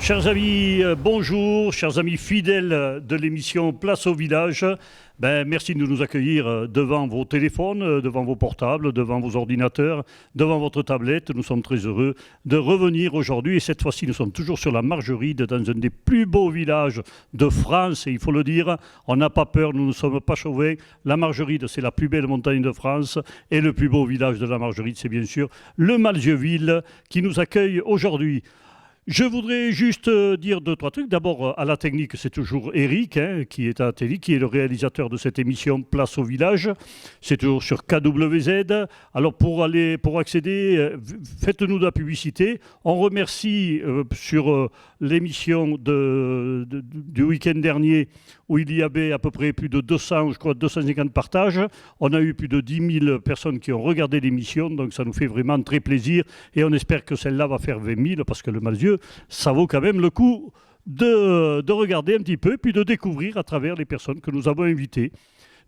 Chers amis, bonjour, chers amis fidèles de l'émission Place au village. Merci de nous accueillir devant vos téléphones, devant vos portables, devant vos ordinateurs, devant votre tablette. Nous sommes très heureux de revenir aujourd'hui. Et cette fois-ci, nous sommes toujours sur la Margeride, dans un des plus beaux villages de France. Et il faut le dire, on n'a pas peur, nous ne sommes pas chauvins. La Margeride, c'est la plus belle montagne de France. Et le plus beau village de la Margeride, c'est bien sûr le Malzieu-Ville qui nous accueille aujourd'hui. Je voudrais juste dire deux, trois trucs. D'abord, à la technique, c'est toujours Eric, qui est à la télé, qui est le réalisateur de cette émission Place au village. C'est toujours sur KWZ. Alors, pour accéder, faites-nous de la publicité. On remercie sur l'émission du week-end dernier, où il y avait à peu près plus de 200, je crois 250 partages. On a eu plus de 10 000 personnes qui ont regardé l'émission, donc ça nous fait vraiment très plaisir. Et on espère que celle-là va faire 20 000, parce que le Malzieu, ça vaut quand même le coup de regarder un petit peu, puis de découvrir à travers les personnes que nous avons invitées.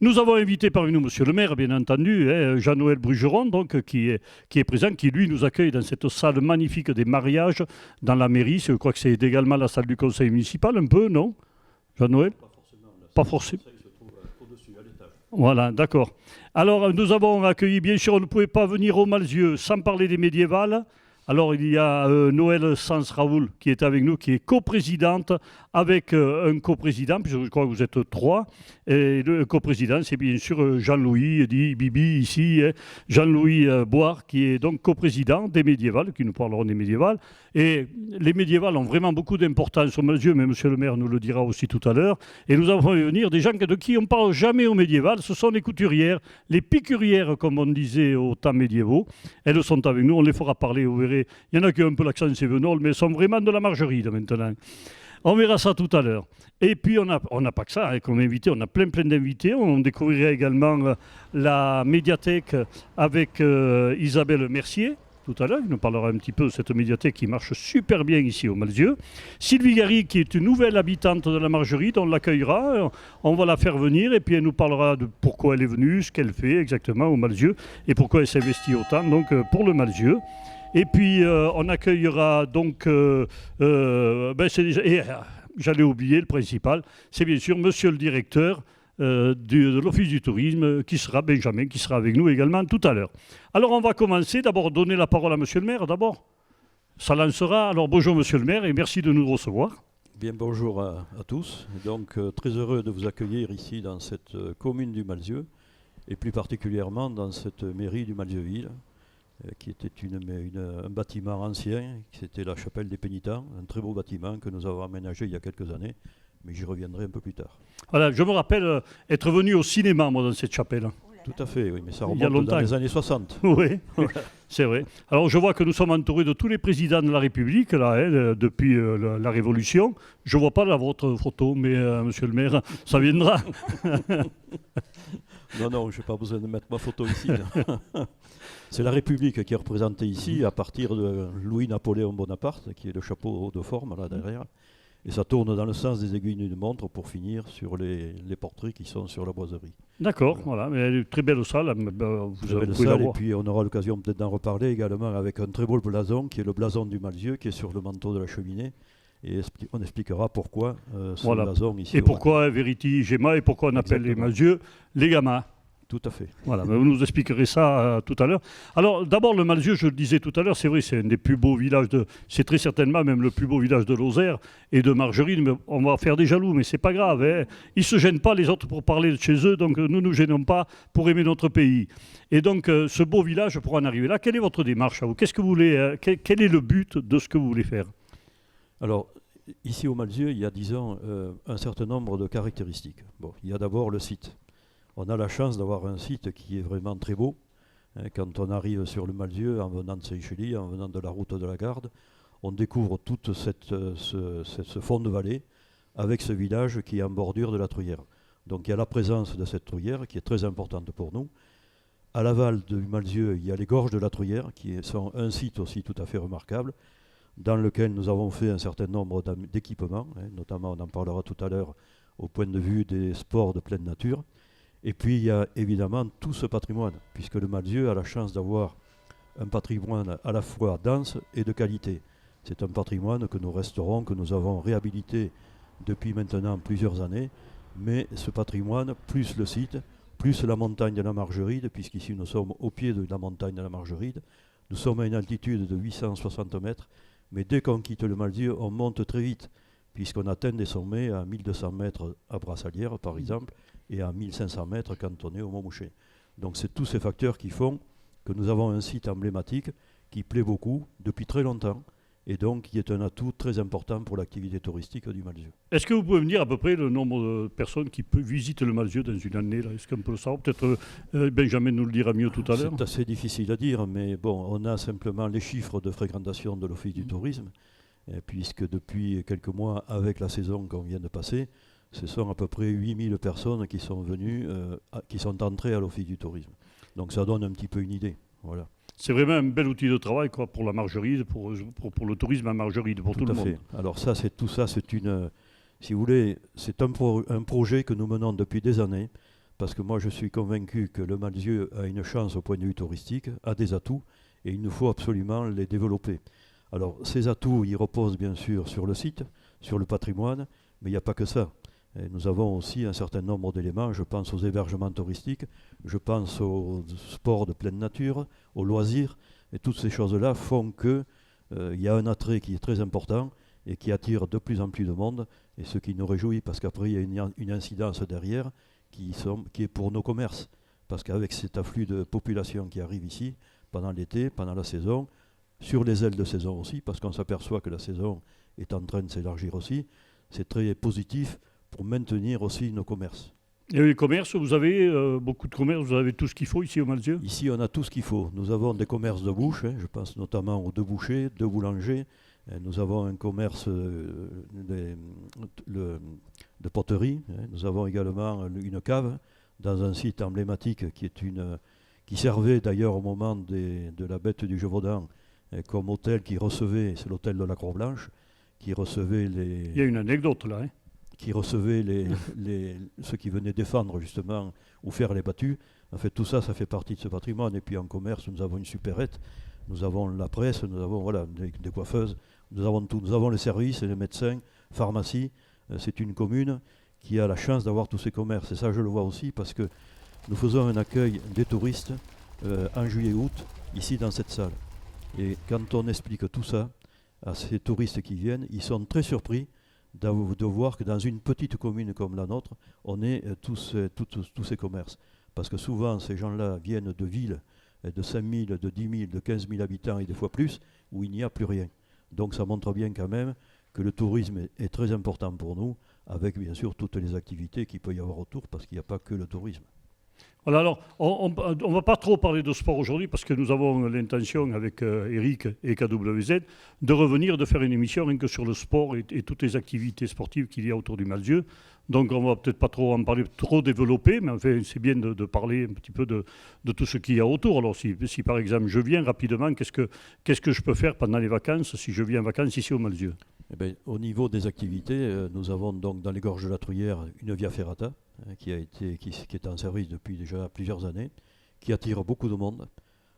Nous avons invité parmi nous Monsieur le maire, bien entendu, Jean-Noël Brugeron, donc, qui est présent, qui lui nous accueille dans cette salle magnifique des mariages dans la mairie. Je crois que c'est également la salle du conseil municipal, un peu, non, Jean-Noël? Pas forcément. Voilà, d'accord. Alors, nous avons accueilli, bien sûr, on ne pouvait pas venir au Malzieu sans parler des médiévales. Alors, il y a Noël Sans-Raoul qui est avec nous, qui est coprésidente avec un coprésident, puisque je crois que vous êtes trois. Et le coprésident, c'est bien sûr Jean-Louis, dit Bibi ici, Jean-Louis Boire, qui est donc coprésident des médiévales, qui nous parleront des médiévales. Et les médiévales ont vraiment beaucoup d'importance au Malzieu, mais monsieur le maire nous le dira aussi tout à l'heure. Et nous avons fait venir des gens de qui on ne parle jamais aux médiévales. Ce sont les couturières, les piqûrières, comme on disait aux temps médiévaux. Elles sont avec nous, on les fera parler, vous verrez. Il y en a qui ont un peu l'accent cévenol, mais elles sont vraiment de la Margeride maintenant. On verra ça tout à l'heure. Et puis, on n'a pas que ça comme invité, on a plein d'invités. On découvrira également la médiathèque avec Isabelle Mercier. Tout à l'heure, il nous parlera un petit peu de cette médiathèque qui marche super bien ici au Malzieu. Sylvie Gary, qui est une nouvelle habitante de la Margeride, on l'accueillera, on va la faire venir et puis elle nous parlera de pourquoi elle est venue, ce qu'elle fait exactement au Malzieu et pourquoi elle s'investit autant donc, pour le Malzieu. Et puis, on accueillera donc, j'allais oublier le principal, c'est bien sûr monsieur le directeur de l'Office du tourisme, qui sera Benjamin, qui sera avec nous également tout à l'heure. Alors, on va commencer, d'abord donner la parole à monsieur le maire, d'abord. Ça lancera. Alors, bonjour monsieur le maire et merci de nous recevoir. Bien, bonjour à tous. Donc, très heureux de vous accueillir ici dans cette commune du Malzieu, et plus particulièrement dans cette mairie du Malzieu-Ville, qui était un bâtiment ancien, c'était la chapelle des pénitents, un très beau bâtiment que nous avons aménagé il y a quelques années, mais j'y reviendrai un peu plus tard. Voilà, je me rappelle être venu au cinéma, moi, dans cette chapelle. Tout à fait, oui, mais ça remonte dans les années 60. Oui, c'est vrai. Alors, je vois que nous sommes entourés de tous les présidents de la République, là, depuis la Révolution. Je ne vois pas votre photo, mais monsieur le maire, ça viendra. Non, je n'ai pas besoin de mettre ma photo ici. C'est la République qui est représentée ici à partir de Louis-Napoléon Bonaparte, qui est le chapeau de forme là derrière. Et ça tourne dans le sens des aiguilles d'une montre pour finir sur les portraits qui sont sur la boiserie. D'accord, voilà. Mais elle est une très belle salle. Vous belle salle, et puis on aura l'occasion peut-être d'en reparler également avec un très beau blason, qui est le blason du Malzieu, qui est sur le manteau de la cheminée. Et on expliquera pourquoi ce blason ici. Et pourquoi Verity Gemma et pourquoi on appelle les Malzieu les gamins. Tout à fait. Voilà, vous nous expliquerez ça tout à l'heure. Alors, d'abord, le Malzieu, je le disais tout à l'heure, c'est vrai, c'est un des plus beaux villages c'est très certainement même le plus beau village de Lozère et de Margeride, mais on va faire des jaloux, mais c'est pas grave. Ils se gênent pas les autres pour parler de chez eux, donc nous nous gênons pas pour aimer notre pays. Et donc, ce beau village, pour en arriver là, quelle est votre démarche à vous? Qu'est-ce que vous voulez, quel est le but de ce que vous voulez faire? Alors, ici au Malzieu, il y a, disons, un certain nombre de caractéristiques. Bon, il y a d'abord le site. On a la chance d'avoir un site qui est vraiment très beau. Quand on arrive sur le Malzieu, en venant de Saint-Chély, en venant de la route de la Garde, on découvre tout ce fond de vallée avec ce village qui est en bordure de la Truyère. Donc il y a la présence de cette Truyère qui est très importante pour nous. À l'aval du Malzieu, il y a les gorges de la Truyère qui sont un site aussi tout à fait remarquable, dans lequel nous avons fait un certain nombre d'équipements, notamment on en parlera tout à l'heure au point de vue des sports de pleine nature. Et puis il y a évidemment tout ce patrimoine, puisque le Malzieu a la chance d'avoir un patrimoine à la fois dense et de qualité. C'est un patrimoine que nous restaurons, que nous avons réhabilité depuis maintenant plusieurs années. Mais ce patrimoine, plus le site, plus la montagne de la Margeride, puisqu'ici nous sommes au pied de la montagne de la Margeride, nous sommes à une altitude de 860 mètres, mais dès qu'on quitte le Malzieu, on monte très vite, puisqu'on atteint des sommets à 1200 mètres à Brassalière, par exemple, et à 1500 mètres quand on est au Montmouchet. Donc c'est tous ces facteurs qui font que nous avons un site emblématique qui plaît beaucoup depuis très longtemps, et donc qui est un atout très important pour l'activité touristique du Malzieu. Est-ce que vous pouvez me dire à peu près le nombre de personnes qui visitent le Malzieu dans une année là? Est-ce qu'on peut le savoir? Peut-être Benjamin nous le dira mieux tout à l'heure. C'est assez difficile à dire, mais bon, on a simplement les chiffres de fréquentation de l'Office du tourisme, puisque depuis quelques mois, avec la saison qu'on vient de passer, ce sont à peu près 8000 personnes qui sont venues, qui sont entrées à l'Office du tourisme. Donc ça donne un petit peu une idée. Voilà. C'est vraiment un bel outil de travail quoi, pour la Margeride, pour le tourisme à Margeride, pour tout le monde. Alors tout ça, c'est une, si vous voulez, c'est un projet que nous menons depuis des années, parce que moi je suis convaincu que le Malzieu a une chance au point de vue touristique, a des atouts, et il nous faut absolument les développer. Alors ces atouts, ils reposent bien sûr sur le site, sur le patrimoine, mais il n'y a pas que ça. Et nous avons aussi un certain nombre d'éléments, je pense aux hébergements touristiques, je pense au sport de pleine nature, aux loisirs, et toutes ces choses-là font qu'il y a un attrait qui est très important et qui attire de plus en plus de monde, et ce qui nous réjouit, parce qu'après il y a une incidence derrière qui est pour nos commerces, parce qu'avec cet afflux de population qui arrive ici, pendant l'été, pendant la saison, sur les ailes de saison aussi, parce qu'on s'aperçoit que la saison est en train de s'élargir aussi, c'est très positif pour maintenir aussi nos commerces. Et les commerces, vous avez beaucoup de commerces, vous avez tout ce qu'il faut ici au Malzieu? Ici, on a tout ce qu'il faut. Nous avons des commerces de bouche, je pense notamment aux deux bouchers, deux boulangers. Nous avons un commerce de poterie. Nous avons également une cave dans un site emblématique qui servait d'ailleurs au moment de la bête du Gévaudan comme hôtel qui recevait, c'est l'hôtel de la Croix-Blanche, qui recevait les... Il y a une anecdote là. Qui recevait ceux qui venaient défendre justement ou faire les battues. En fait, tout ça, ça fait partie de ce patrimoine. Et puis en commerce, nous avons une supérette, nous avons la presse, nous avons voilà, des coiffeuses, nous avons tout. Nous avons les services, les médecins, pharmacie. C'est une commune qui a la chance d'avoir tous ces commerces. Et ça, je le vois aussi parce que nous faisons un accueil des touristes en juillet-août, ici dans cette salle. Et quand on explique tout ça à ces touristes qui viennent, ils sont très surpris de voir que dans une petite commune comme la nôtre, on ait tous ces commerces. Parce que souvent, ces gens-là viennent de villes de 5 000, de 10 000, de 15 000 habitants et des fois plus, où il n'y a plus rien. Donc ça montre bien quand même que le tourisme est très important pour nous, avec bien sûr toutes les activités qu'il peut y avoir autour, parce qu'il n'y a pas que le tourisme. Voilà, alors, on ne va pas trop parler de sport aujourd'hui parce que nous avons l'intention avec Eric et KWZ de revenir, de faire une émission rien que sur le sport et toutes les activités sportives qu'il y a autour du Malzieu. Donc on ne va peut-être pas trop en parler, trop développer, mais enfin, c'est bien de parler un petit peu de tout ce qu'il y a autour. Alors si par exemple je viens rapidement, qu'est-ce que je peux faire pendant les vacances si je viens en vacances ici au Malzieu? Eh bien, au niveau des activités, nous avons donc dans les gorges de la Truyère une Via Ferrata qui est en service depuis déjà plusieurs années, qui attire beaucoup de monde,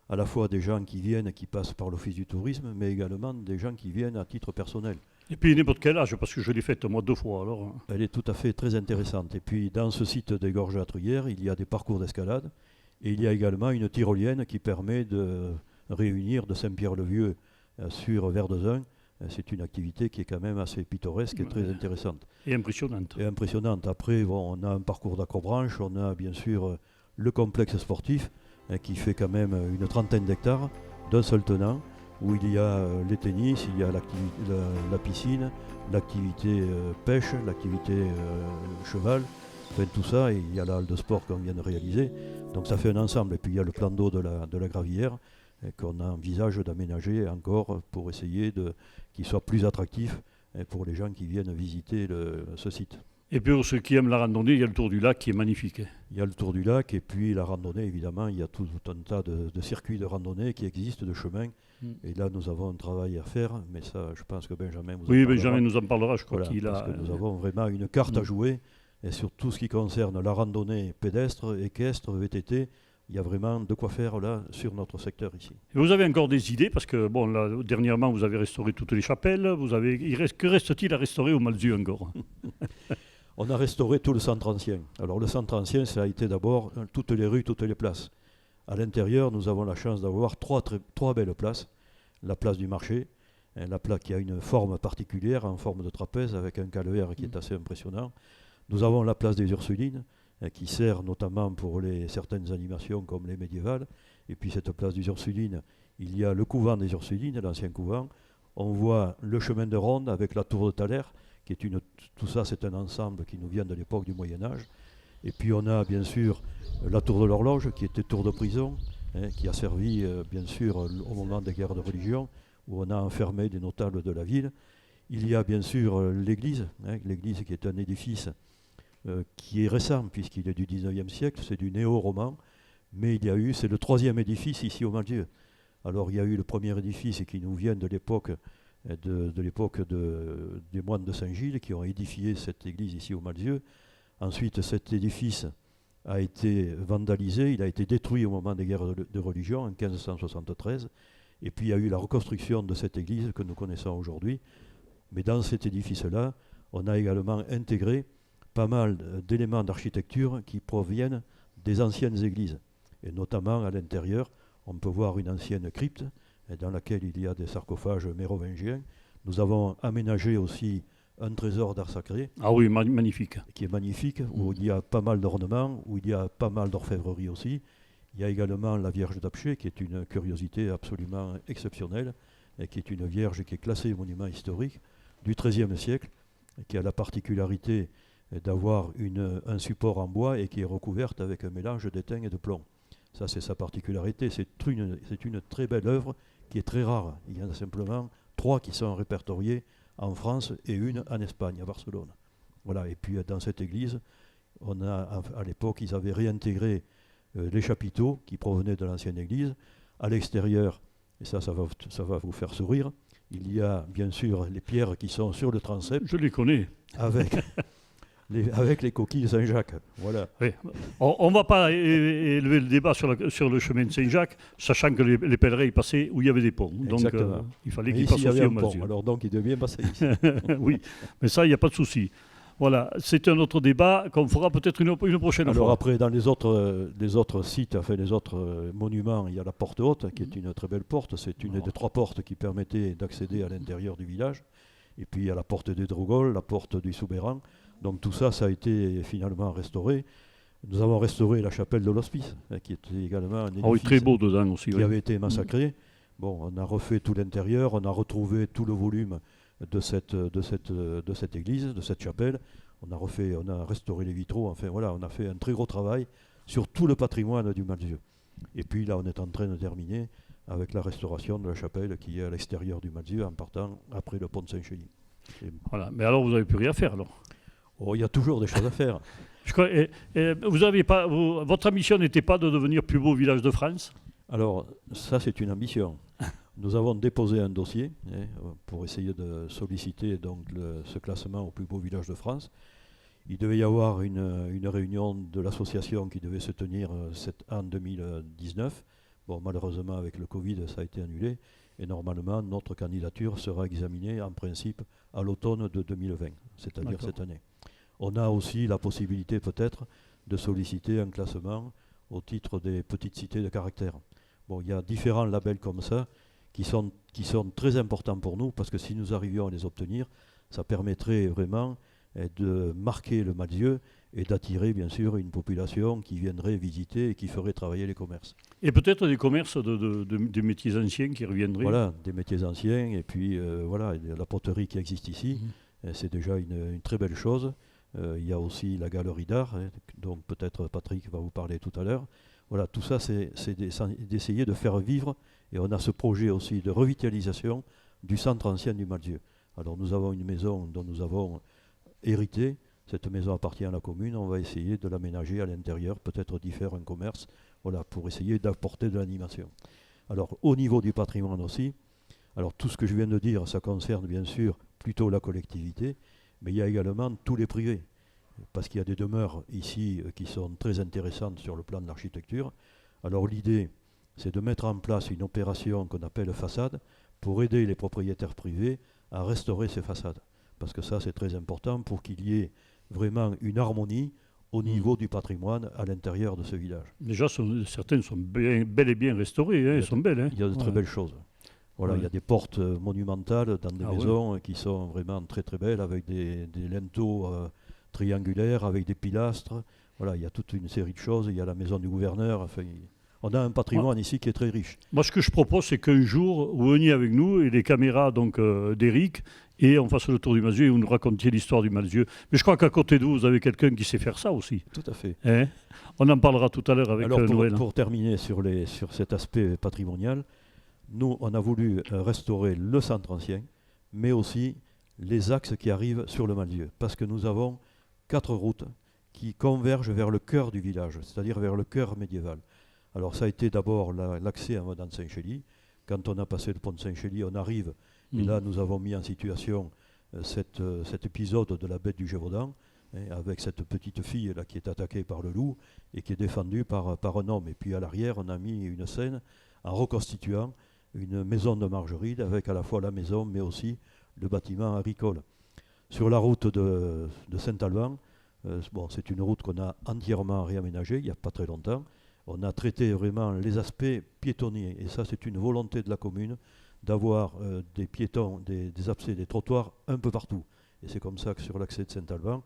à la fois des gens qui viennent, qui passent par l'Office du tourisme, mais également des gens qui viennent à titre personnel. Et puis n'importe quel âge, parce que je l'ai faite moi 2 fois. Alors. Elle est tout à fait très intéressante. Et puis dans ce site des gorges de la Truyère, il y a des parcours d'escalade, et il y a également une tyrolienne qui permet de réunir de Saint-Pierre-le-Vieux sur Verdezun. C'est une activité qui est quand même assez pittoresque et très intéressante. Et impressionnante. Et impressionnante. Après, bon, on a un parcours d'acrobranche, on a bien sûr le complexe sportif qui fait quand même une trentaine d'hectares d'un seul tenant, où il y a les tennis, il y a la piscine, l'activité pêche, l'activité cheval, enfin tout ça, et il y a la halle de sport qu'on vient de réaliser. Donc ça fait un ensemble. Et puis il y a le plan d'eau de la Gravière qu'on envisage d'aménager encore pour essayer qu'il soit plus attractif pour les gens qui viennent visiter ce site. Et puis pour ceux qui aiment la randonnée, il y a le Tour du Lac qui est magnifique. Il y a le Tour du Lac et puis la randonnée, évidemment, il y a tout un tas de circuits de randonnée qui existent, de chemins. Et là, nous avons un travail à faire, mais ça, je pense que Benjamin vous en parlera. Oui, Benjamin nous en parlera, je crois qu'il a... Parce que nous avons vraiment une carte à jouer, et sur tout ce qui concerne la randonnée pédestre, équestre, VTT, il y a vraiment de quoi faire là sur notre secteur ici. Et vous avez encore des idées, parce que bon, là, dernièrement, vous avez restauré toutes les chapelles. Que reste-t-il à restaurer au Malzieu encore? On a restauré tout le centre ancien. Alors le centre ancien, ça a été d'abord toutes les rues, toutes les places. À l'intérieur, nous avons la chance d'avoir trois belles places. La place du marché, la place qui a une forme particulière, en forme de trapèze, avec un calvaire qui est assez impressionnant. Nous avons la place des Ursulines, qui sert notamment pour certaines animations comme les médiévales. Et puis cette place des Ursulines, il y a le couvent des Ursulines, l'ancien couvent. On voit le chemin de ronde avec la tour de Thaler, qui est tout ça c'est un ensemble qui nous vient de l'époque du Moyen-Âge. Et puis on a bien sûr la tour de l'horloge, qui était tour de prison, qui a servi bien sûr au moment des guerres de religion, où on a enfermé des notables de la ville. Il y a bien sûr l'église, l'église qui est un édifice qui est récent, puisqu'il est du 19e siècle, c'est du néo-roman, mais c'est le troisième édifice ici au Malzieu. Alors il y a eu le premier édifice qui nous vient de l'époque des moines de Saint-Gilles qui ont édifié cette église ici au Malzieu. Ensuite, cet édifice a été vandalisé, il a été détruit au moment des guerres de religion en 1573, et puis il y a eu la reconstruction de cette église que nous connaissons aujourd'hui. Mais dans cet édifice-là, on a également intégré pas mal d'éléments d'architecture qui proviennent des anciennes églises. Et notamment à l'intérieur, on peut voir une ancienne crypte dans laquelle il y a des sarcophages mérovingiens. Nous avons aménagé aussi un trésor d'art sacré. Ah oui, magnifique. Qui est magnifique, où il y a pas mal d'ornements, où il y a pas mal d'orfèvrerie aussi. Il y a également la Vierge d'Apcher, qui est une curiosité absolument exceptionnelle, et qui est une Vierge qui est classée monument historique du XIIIe siècle, et qui a la particularité d'avoir un support en bois et qui est recouverte avec un mélange d'étain et de plomb. Ça, c'est sa particularité. C'est une très belle œuvre qui est très rare. Il y en a simplement 3 qui sont répertoriées en France et une en Espagne, à Barcelone. Voilà. Et puis dans cette église, à l'époque, ils avaient réintégré les chapiteaux qui provenaient de l'ancienne église. À l'extérieur, et ça va vous faire sourire, il y a bien sûr les pierres qui sont sur le transept. Je les connais. Avec les coquilles Saint-Jacques. Voilà. Oui. On ne va pas élever le débat sur le chemin de Saint-Jacques, sachant que les pèlerins y passaient où il y avait des ponts. Donc il fallait qu'ils passent aussi au Malzieu. Alors donc il devait bien passer ici. Oui, mais ça, il n'y a pas de souci. Voilà, c'est un autre débat qu'on fera peut-être une prochaine fois. Alors après, dans les autres sites, enfin les autres monuments, il y a la porte haute, qui est une très belle porte. C'est une des 3 portes qui permettaient d'accéder à l'intérieur du village. Et puis il y a la porte des Drogols, la porte du Soubéran. Donc tout ça, ça a été finalement restauré. Nous avons restauré la chapelle de l'Hospice, qui était également un édifice très beau dedans aussi, qui avait été massacré. Bon, on a refait tout l'intérieur, on a retrouvé tout le volume de cette église, de cette chapelle. On a restauré les vitraux. Enfin voilà, on a fait un très gros travail sur tout le patrimoine du Malzieu. Et puis là, on est en train de terminer avec la restauration de la chapelle qui est à l'extérieur du Malzieu en partant après le pont de Saint-Chély. Voilà, mais alors vous n'avez plus rien à faire alors. Oh, il y a toujours des choses à faire. Votre ambition n'était pas de devenir plus beau village de France? Alors, ça, c'est une ambition. Nous avons déposé un dossier pour essayer de solliciter donc, ce classement au plus beau village de France. Il devait y avoir une réunion de l'association qui devait se tenir en 2019. Bon, malheureusement, avec le Covid, ça a été annulé. Et normalement, notre candidature sera examinée en principe à l'automne de 2020, c'est-à-dire cette année. On a aussi la possibilité peut-être de solliciter un classement au titre des petites cités de caractère. Bon, il y a différents labels comme ça qui sont très importants pour nous parce que si nous arrivions à les obtenir, ça permettrait vraiment de marquer le Malzieu et d'attirer bien sûr une population qui viendrait visiter et qui ferait travailler les commerces. Et peut-être des commerces de métiers anciens qui reviendraient. Voilà, des métiers anciens et puis voilà, la poterie qui existe ici, c'est déjà une très belle chose. Il y a aussi la galerie d'art, dont peut-être Patrick va vous parler tout à l'heure. Voilà, tout ça, c'est d'essayer de faire vivre, et on a ce projet aussi de revitalisation du centre ancien du Malzieu. Alors nous avons une maison dont nous avons hérité, cette maison appartient à la commune, on va essayer de l'aménager à l'intérieur, peut-être d'y faire un commerce, voilà, pour essayer d'apporter de l'animation. Alors au niveau du patrimoine aussi, alors tout ce que je viens de dire, ça concerne bien sûr plutôt la collectivité, mais il y a également tous les privés, parce qu'il y a des demeures ici qui sont très intéressantes sur le plan de l'architecture. Alors l'idée, c'est de mettre en place une opération qu'on appelle façade pour aider les propriétaires privés à restaurer ces façades. Parce que ça, c'est très important pour qu'il y ait vraiment une harmonie au niveau du patrimoine à l'intérieur de ce village. Déjà, certaines sont bel et bien restaurées, elles sont belles. Il y a de très belles choses. Voilà, il y a des portes monumentales dans des maisons qui sont vraiment très très belles, avec des linteaux triangulaires, avec des pilastres. Voilà, il y a toute une série de choses. Il y a la maison du gouverneur. Enfin, on a un patrimoine ici qui est très riche. Moi, ce que je propose, c'est qu'un jour, vous veniez avec nous et les caméras d'Éric, et on fasse le tour du Malzieu et vous nous racontiez l'histoire du Malzieu. Mais je crois qu'à côté de vous, vous avez quelqu'un qui sait faire ça aussi. Tout à fait. Hein, on en parlera tout à l'heure avec Noël. Pour terminer sur cet aspect patrimonial, nous, on a voulu restaurer le centre ancien, mais aussi les axes qui arrivent sur le Malzieu. Parce que nous avons 4 routes qui convergent vers le cœur du village, c'est-à-dire vers le cœur médiéval. Alors ça a été d'abord l'accès à Madame Saint-Chély. Quand on a passé le pont de Saint-Chély, on arrive, et là nous avons mis en situation cet épisode de la bête du Gévaudan, avec cette petite fille là qui est attaquée par le loup et qui est défendue par un homme. Et puis à l'arrière, on a mis une scène en reconstituant une maison de Margeride avec à la fois la maison mais aussi le bâtiment agricole. Sur la route de Saint-Alban, c'est une route qu'on a entièrement réaménagée il n'y a pas très longtemps. On a traité vraiment les aspects piétonniers et ça c'est une volonté de la commune d'avoir des piétons, des accès, des trottoirs un peu partout. Et c'est comme ça que sur l'accès de Saint-Alban,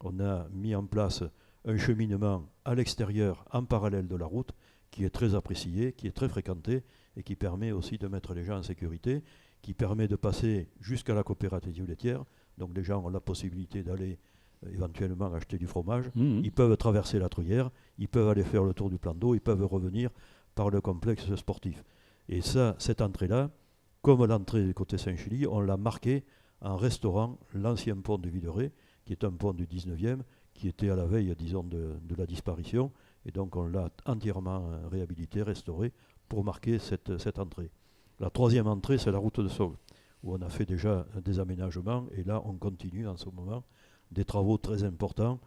on a mis en place un cheminement à l'extérieur en parallèle de la route qui est très apprécié, qui est très fréquenté et qui permet aussi de mettre les gens en sécurité, qui permet de passer jusqu'à la coopérative laitière. Donc les gens ont la possibilité d'aller éventuellement acheter du fromage. Ils peuvent traverser la Truyère, ils peuvent aller faire le tour du plan d'eau, ils peuvent revenir par le complexe sportif. Et ça, cette entrée-là, comme l'entrée du côté Saint-Chély, on l'a marqué en restaurant l'ancien pont de Villeray, qui est un pont du 19e, qui était à la veille, disons, de la disparition. Et donc on l'a entièrement réhabilité, restauré, pour marquer cette entrée. La troisième entrée, c'est la route de Sauve, où on a fait déjà des aménagements, et là on continue en ce moment des travaux très importants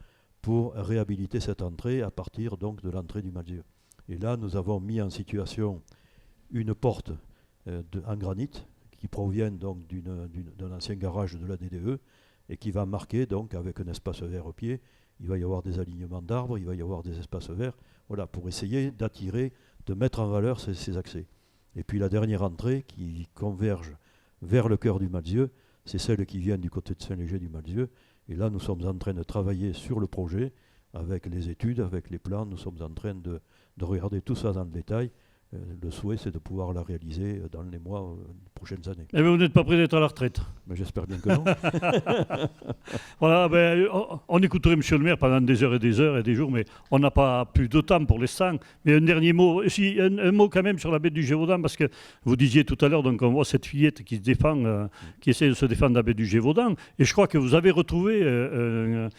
pour réhabiliter cette entrée à partir donc de l'entrée du Malzieu. Et là nous avons mis en situation une porte en granit qui provient donc d'un ancien garage de la DDE et qui va marquer donc avec un espace vert au pied. Il va y avoir des alignements d'arbres, il va y avoir des espaces verts, voilà, pour essayer d'attirer, de mettre en valeur ces accès. Et puis la dernière entrée qui converge vers le cœur du Malzieu, c'est celle qui vient du côté de Saint-Léger du Malzieu. Et là, nous sommes en train de travailler sur le projet, avec les études, avec les plans. Nous sommes en train de regarder tout ça dans le détail. Le souhait, c'est de pouvoir la réaliser dans les mois, les prochaines années. Eh bien, vous n'êtes pas prêt d'être à la retraite. Mais j'espère bien que non. Voilà, on écouterait M. le maire pendant des heures et des jours, mais on n'a pas plus de temps pour l'instant. Mais un dernier mot, un mot quand même sur la bête du Gévaudan, parce que vous disiez tout à l'heure, donc on voit cette fillette qui se défend, qui essaie de se défendre de la bête du Gévaudan, et je crois que vous avez retrouvé un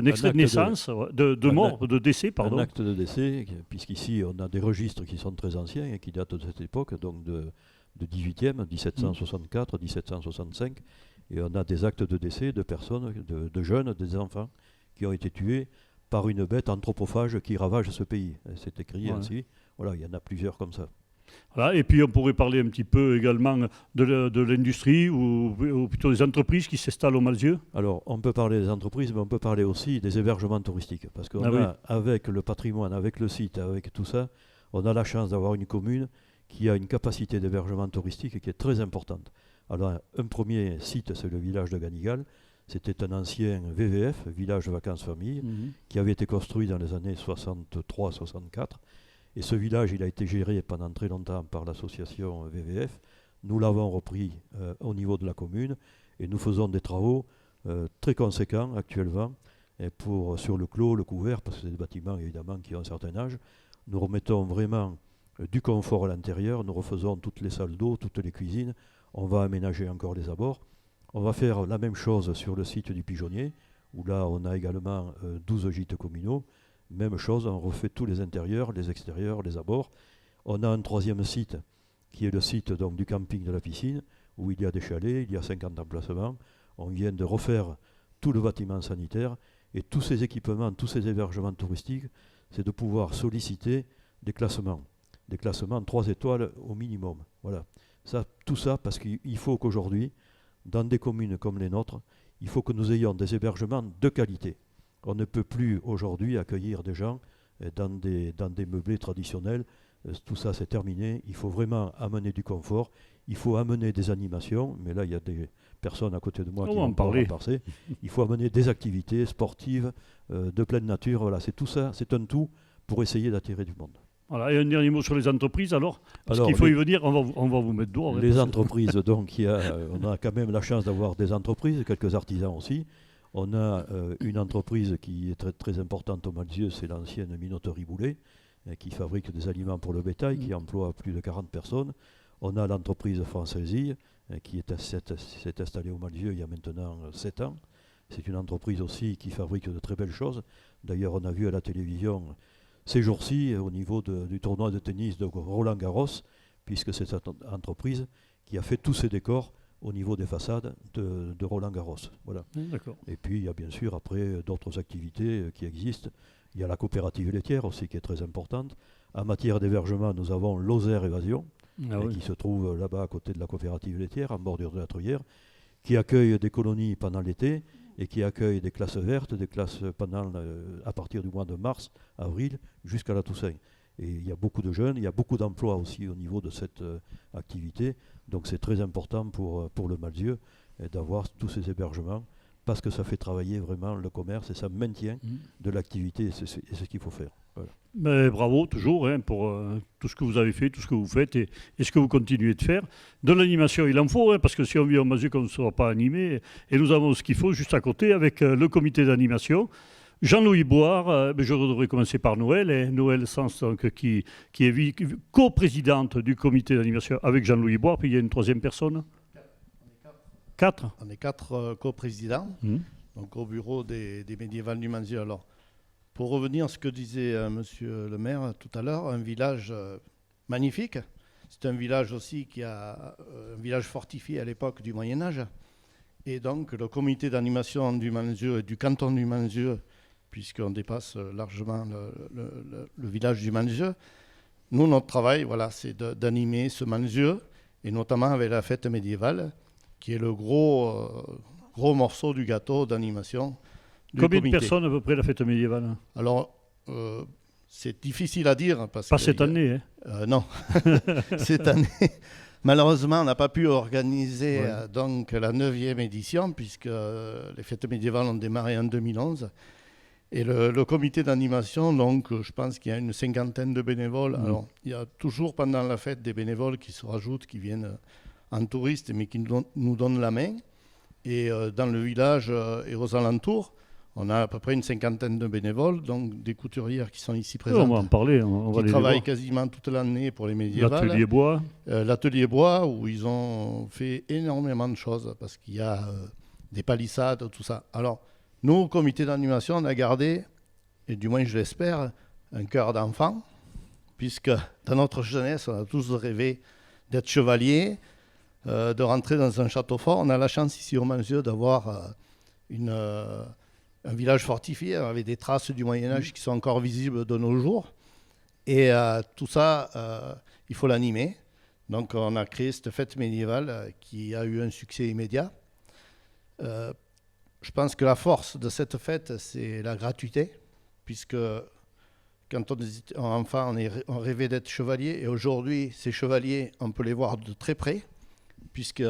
extrait de naissance, de mort, de décès, pardon. Un acte de décès, puisqu'ici on a des registres qui sont très anciens et qui datent de cette époque, donc de 18e, 1764, 1765, et on a des actes de décès de personnes, de jeunes, des enfants, qui ont été tués par une bête anthropophage qui ravage ce pays. C'est écrit ainsi. Voilà, il y en a plusieurs comme ça. Voilà, et puis on pourrait parler un petit peu également de l'industrie ou plutôt des entreprises qui s'installent au Malzieu. Alors, on peut parler des entreprises, mais on peut parler aussi des hébergements touristiques. Parce avec le patrimoine, avec le site, avec tout ça, on a la chance d'avoir une commune qui a une capacité d'hébergement touristique qui est très importante. Alors, un premier site, c'est le village de Ganigal. C'était un ancien VVF, village vacances famille, qui avait été construit dans les années 63-64. Et ce village, il a été géré pendant très longtemps par l'association VVF. Nous l'avons repris au niveau de la commune et nous faisons des travaux très conséquents actuellement sur le clos, le couvert, parce que c'est des bâtiments évidemment qui ont un certain âge. Nous remettons vraiment du confort à l'intérieur, nous refaisons toutes les salles d'eau, toutes les cuisines, on va aménager encore les abords. On va faire la même chose sur le site du Pigeonnier, où là on a également 12 gîtes communaux. Même chose, on refait tous les intérieurs, les extérieurs, les abords. On a un troisième site, qui est le site donc, du camping de la piscine, où il y a des chalets, il y a 50 emplacements. On vient de refaire tout le bâtiment sanitaire, et tous ces équipements, tous ces hébergements touristiques, c'est de pouvoir solliciter des classements 3 étoiles au minimum. Voilà. Tout ça parce qu'il faut qu'aujourd'hui, dans des communes comme les nôtres, il faut que nous ayons des hébergements de qualité. On ne peut plus aujourd'hui accueillir des gens dans des meublés traditionnels. Tout ça, c'est terminé. Il faut vraiment amener du confort. Il faut amener des animations. Mais là, il y a des personnes à côté de moi qui vont en parler. Il faut amener des activités sportives de pleine nature. Voilà, c'est tout ça. C'est un tout pour essayer d'attirer du monde. Voilà, et un dernier mot sur les entreprises alors. Parce qu'il faut y venir, on va vous mettre dehors. Les entreprises, donc, on a quand même la chance d'avoir des entreprises, quelques artisans aussi. On a une entreprise qui est très, très importante au Malzieu, c'est l'ancienne minoterie Boulet, qui fabrique des aliments pour le bétail, qui emploie plus de 40 personnes. On a l'entreprise Françaisille, qui s'est installée au Malzieu il y a maintenant 7 ans. C'est une entreprise aussi qui fabrique de très belles choses. D'ailleurs, on a vu à la télévision ces jours-ci, au niveau du tournoi de tennis de Roland-Garros, puisque c'est cette entreprise qui a fait tous ces décors au niveau des façades de Roland-Garros. Voilà. D'accord. Et puis, il y a bien sûr, après, d'autres activités qui existent. Il y a la coopérative laitière aussi, qui est très importante. En matière d'hébergement, nous avons Lozère Évasion, qui se trouve là-bas à côté de la coopérative laitière, en bordure de la Truyère, qui accueille des colonies pendant l'été et qui accueille des classes vertes, des classes à partir du mois de mars, avril, jusqu'à la Toussaint. Et il y a beaucoup de jeunes, il y a beaucoup d'emplois aussi au niveau de cette activité. Donc c'est très important pour le Malzieu d'avoir tous ces hébergements, parce que ça fait travailler vraiment le commerce et ça maintient de l'activité, et c'est ce qu'il faut faire. Voilà. Mais bravo toujours pour tout ce que vous avez fait, tout ce que vous faites et ce que vous continuez de faire. De l'animation, il en faut, parce que si on vit au Malzieu, qu'on ne sera pas animé. Et nous avons ce qu'il faut juste à côté avec le comité d'animation. Jean-Louis Boire, je devrais commencer par Noël, et Noël Sens, donc, qui est coprésidente du comité d'animation avec Jean-Louis Boire, puis il y a une troisième personne. Quatre. On est 4 coprésidents, donc au bureau des médiévales du Malzieu. Alors, pour revenir à ce que disait monsieur le maire tout à l'heure, un village magnifique. C'est un village aussi qui a un village fortifié à l'époque du Moyen-Âge. Et donc, le comité d'animation du Malzieu et du canton du Malzieu, puisqu'on dépasse largement le village du Malzieu, nous, notre travail, voilà, c'est d'animer ce Malzieu, et notamment avec la fête médiévale, qui est le gros morceau du gâteau d'animation du Combien comité. de personnes à peu près la fête médiévale? Alors, c'est difficile à dire. Pas cette année. Non, cette année, malheureusement, on n'a pas pu organiser donc la 9e édition, puisque les fêtes médiévales ont démarré en 2011. Et le comité d'animation, donc, je pense qu'il y a une 50aine de bénévoles. Alors, il y a toujours pendant la fête des bénévoles qui se rajoutent, qui viennent en touristes, mais qui nous donnent la main. Et dans le village et aux alentours, on a à peu près une 50aine de bénévoles, donc des couturières qui sont ici présentes. On va en parler, on va qui travaillent quasiment toute l'année pour les médiévales. L'atelier bois. L'atelier bois, où ils ont fait énormément de choses, parce qu'il y a des palissades, tout ça. Alors, nous, au comité d'animation, on a gardé, et du moins je l'espère, un cœur d'enfant, puisque dans notre jeunesse, on a tous rêvé d'être chevalier, de rentrer dans un château fort. On a la chance ici au Malzieu d'avoir un village fortifié avec des traces du Moyen-Âge qui sont encore visibles de nos jours. Et tout ça, il faut l'animer. Donc on a créé cette fête médiévale qui a eu un succès immédiat. Je pense que la force de cette fête, c'est la gratuité, puisque quand on était enfant, on rêvait d'être chevalier. Et aujourd'hui, ces chevaliers, on peut les voir de très près, puisque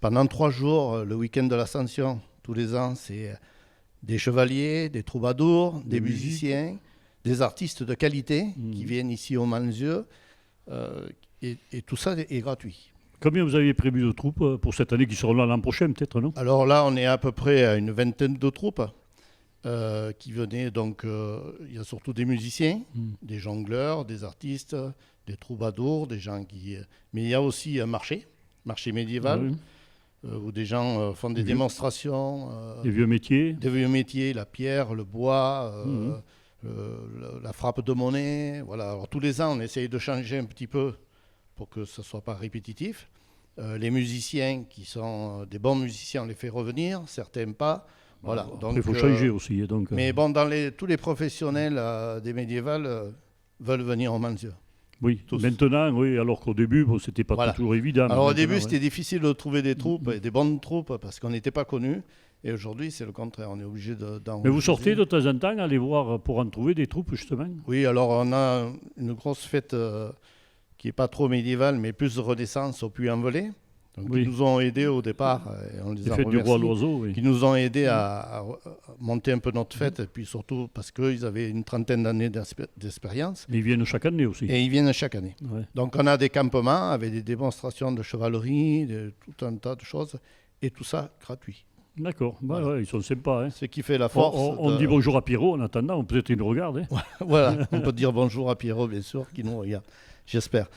pendant 3 jours, le week-end de l'Ascension, tous les ans, c'est des chevaliers, des troubadours, des musiciens, des artistes de qualité qui viennent ici au Malzieu, et tout ça est gratuit. Combien vous aviez prévu de troupes pour cette année qui seront là l'an prochain, peut-être, non? Alors là, on est à peu près à une 20aine de troupes qui venaient. Donc, il y a surtout des musiciens, des jongleurs, des artistes, des troubadours, des gens qui... Mais il y a aussi un marché médiéval, où des gens font des démonstrations. Des vieux métiers. Des vieux métiers, la pierre, le bois, la frappe de monnaie. Voilà. Alors, tous les ans, on essaye de changer un petit peu pour que ce ne soit pas répétitif. Les musiciens qui sont des bons musiciens, on les fait revenir, certains pas. Voilà. Après, Donc, il faut changer aussi. Donc, mais bon, tous les professionnels des médiévales veulent venir au Malzieu. oui, tous. maintenant, oui, alors qu'au début, bon, c'était pas Voilà. toujours évident. Alors au début, ouais. c'était difficile de trouver des troupes, et des bonnes troupes, parce qu'on n'était pas connus. Et aujourd'hui, c'est le contraire. On est obligé d'en Mais vous refuser. sortez de temps en temps, aller voir pour en trouver des troupes, justement. Oui, alors on a une grosse fête qui n'est pas trop médiévale, mais plus de Renaissance au Puy-en-Velay. Donc, Oui. Ils nous ont aidés au départ, et on les Les a fêtes du remerciés. roi à l'oiseau, oui. Qui nous ont aidés à monter un peu notre fête, et puis surtout parce qu'ils avaient une trentaine d'années d'expérience, Mais ils viennent chaque année aussi. et ils viennent chaque année. Ouais. Donc on a des campements avec des démonstrations de chevalerie, tout un tas de choses, et tout ça gratuit. D'accord, bah, Voilà. ouais, ils sont sympas. Hein. Ce qui fait la force. On dit bonjour à Pierrot en attendant, peut-être il nous regarde. Hein. Voilà, on peut dire bonjour à Pierrot, bien sûr, qui nous regarde, j'espère.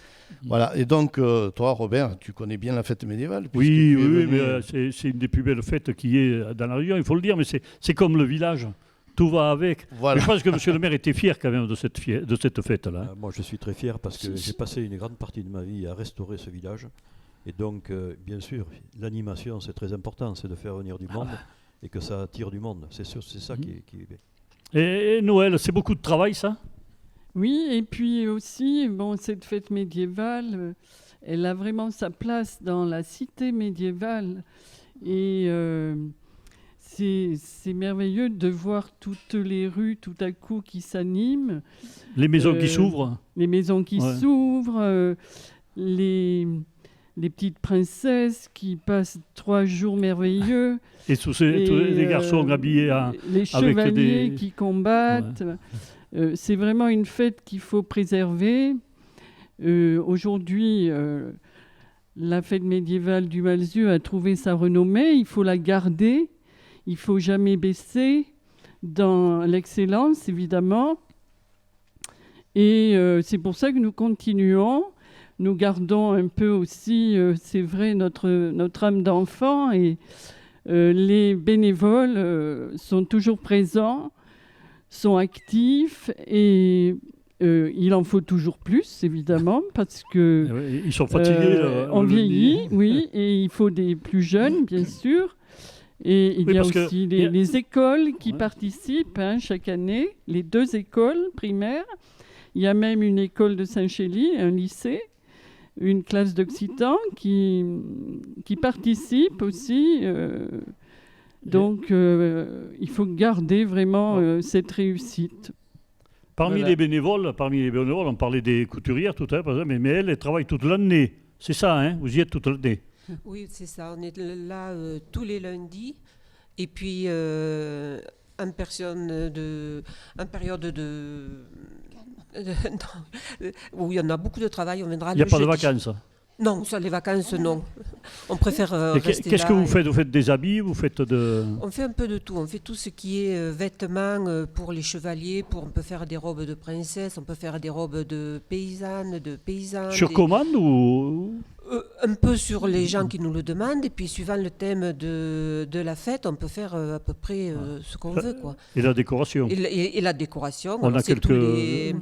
Voilà, et donc toi, Robert, tu connais bien la fête médiévale. puisque Oui, tu es oui, venu- mais c'est une des plus belles fêtes qui est dans la région, il faut le dire, mais c'est comme le village, tout va avec. Mais Voilà. je pense que monsieur le maire était fier quand même de cette fête-là. Hein. Moi, je suis très fier parce que j'ai passé une grande partie de ma vie à restaurer ce village. Et donc, bien sûr, l'animation, c'est très important, c'est de faire venir du monde et que ça attire du monde. C'est sûr, c'est ça qui est bien. Et Noël, c'est beaucoup de travail, ça? Oui, et puis aussi, bon, cette fête médiévale, elle a vraiment sa place dans la cité médiévale. Et c'est merveilleux de voir toutes les rues tout à coup qui s'animent, Les maisons qui s'ouvrent. les maisons qui Ouais. s'ouvrent, les petites princesses qui passent 3 jours merveilleux. Et tous les garçons habillés en... les chevaliers des- qui combattent. C'est vraiment une fête qu'il faut préserver. Aujourd'hui, la fête médiévale du Malzieu a trouvé sa renommée. Il faut la garder. Il faut jamais baisser dans l'excellence, évidemment. Et c'est pour ça que nous continuons. Nous gardons un peu aussi, c'est vrai, notre âme d'enfant. Et les bénévoles sont toujours présents, sont actifs, et il en faut toujours plus, évidemment, parce que Ils sont fatigués. on le vieillit, lundi. oui, et il faut des plus jeunes, bien sûr. Et il Oui, y a parce que aussi il y a- les écoles qui Ouais. participent chaque année, les 2 écoles primaires. Il y a même une école de Saint-Chély, un lycée, une classe d'occitan qui participe aussi. Donc, il faut garder vraiment cette réussite. Parmi Voilà. les bénévoles, on parlait des couturières tout à l'heure, par exemple, mais elles travaillent toute l'année. C'est ça, hein? Vous y êtes toute l'année. Oui, c'est ça. On est là tous les lundis. Et puis, en période où il y en a beaucoup de travail, on viendra Il n'y a le pas de jeudi. vacances. Non, ça, les vacances, non. On préfère Et rester qu'est-ce que là vous faites? Vous faites des habits? Vous faites de... On fait un peu de tout. On fait tout ce qui est vêtements pour les chevaliers. On peut faire des robes de princesse, on peut faire des robes de paysannes, de paysans. Sur commande ou... Un peu sur les gens qui nous le demandent. Et puis, suivant le thème de la fête, on peut faire à peu près ce qu'on veut, quoi. Et la décoration? Et la décoration, On alors a c'est tous quelques-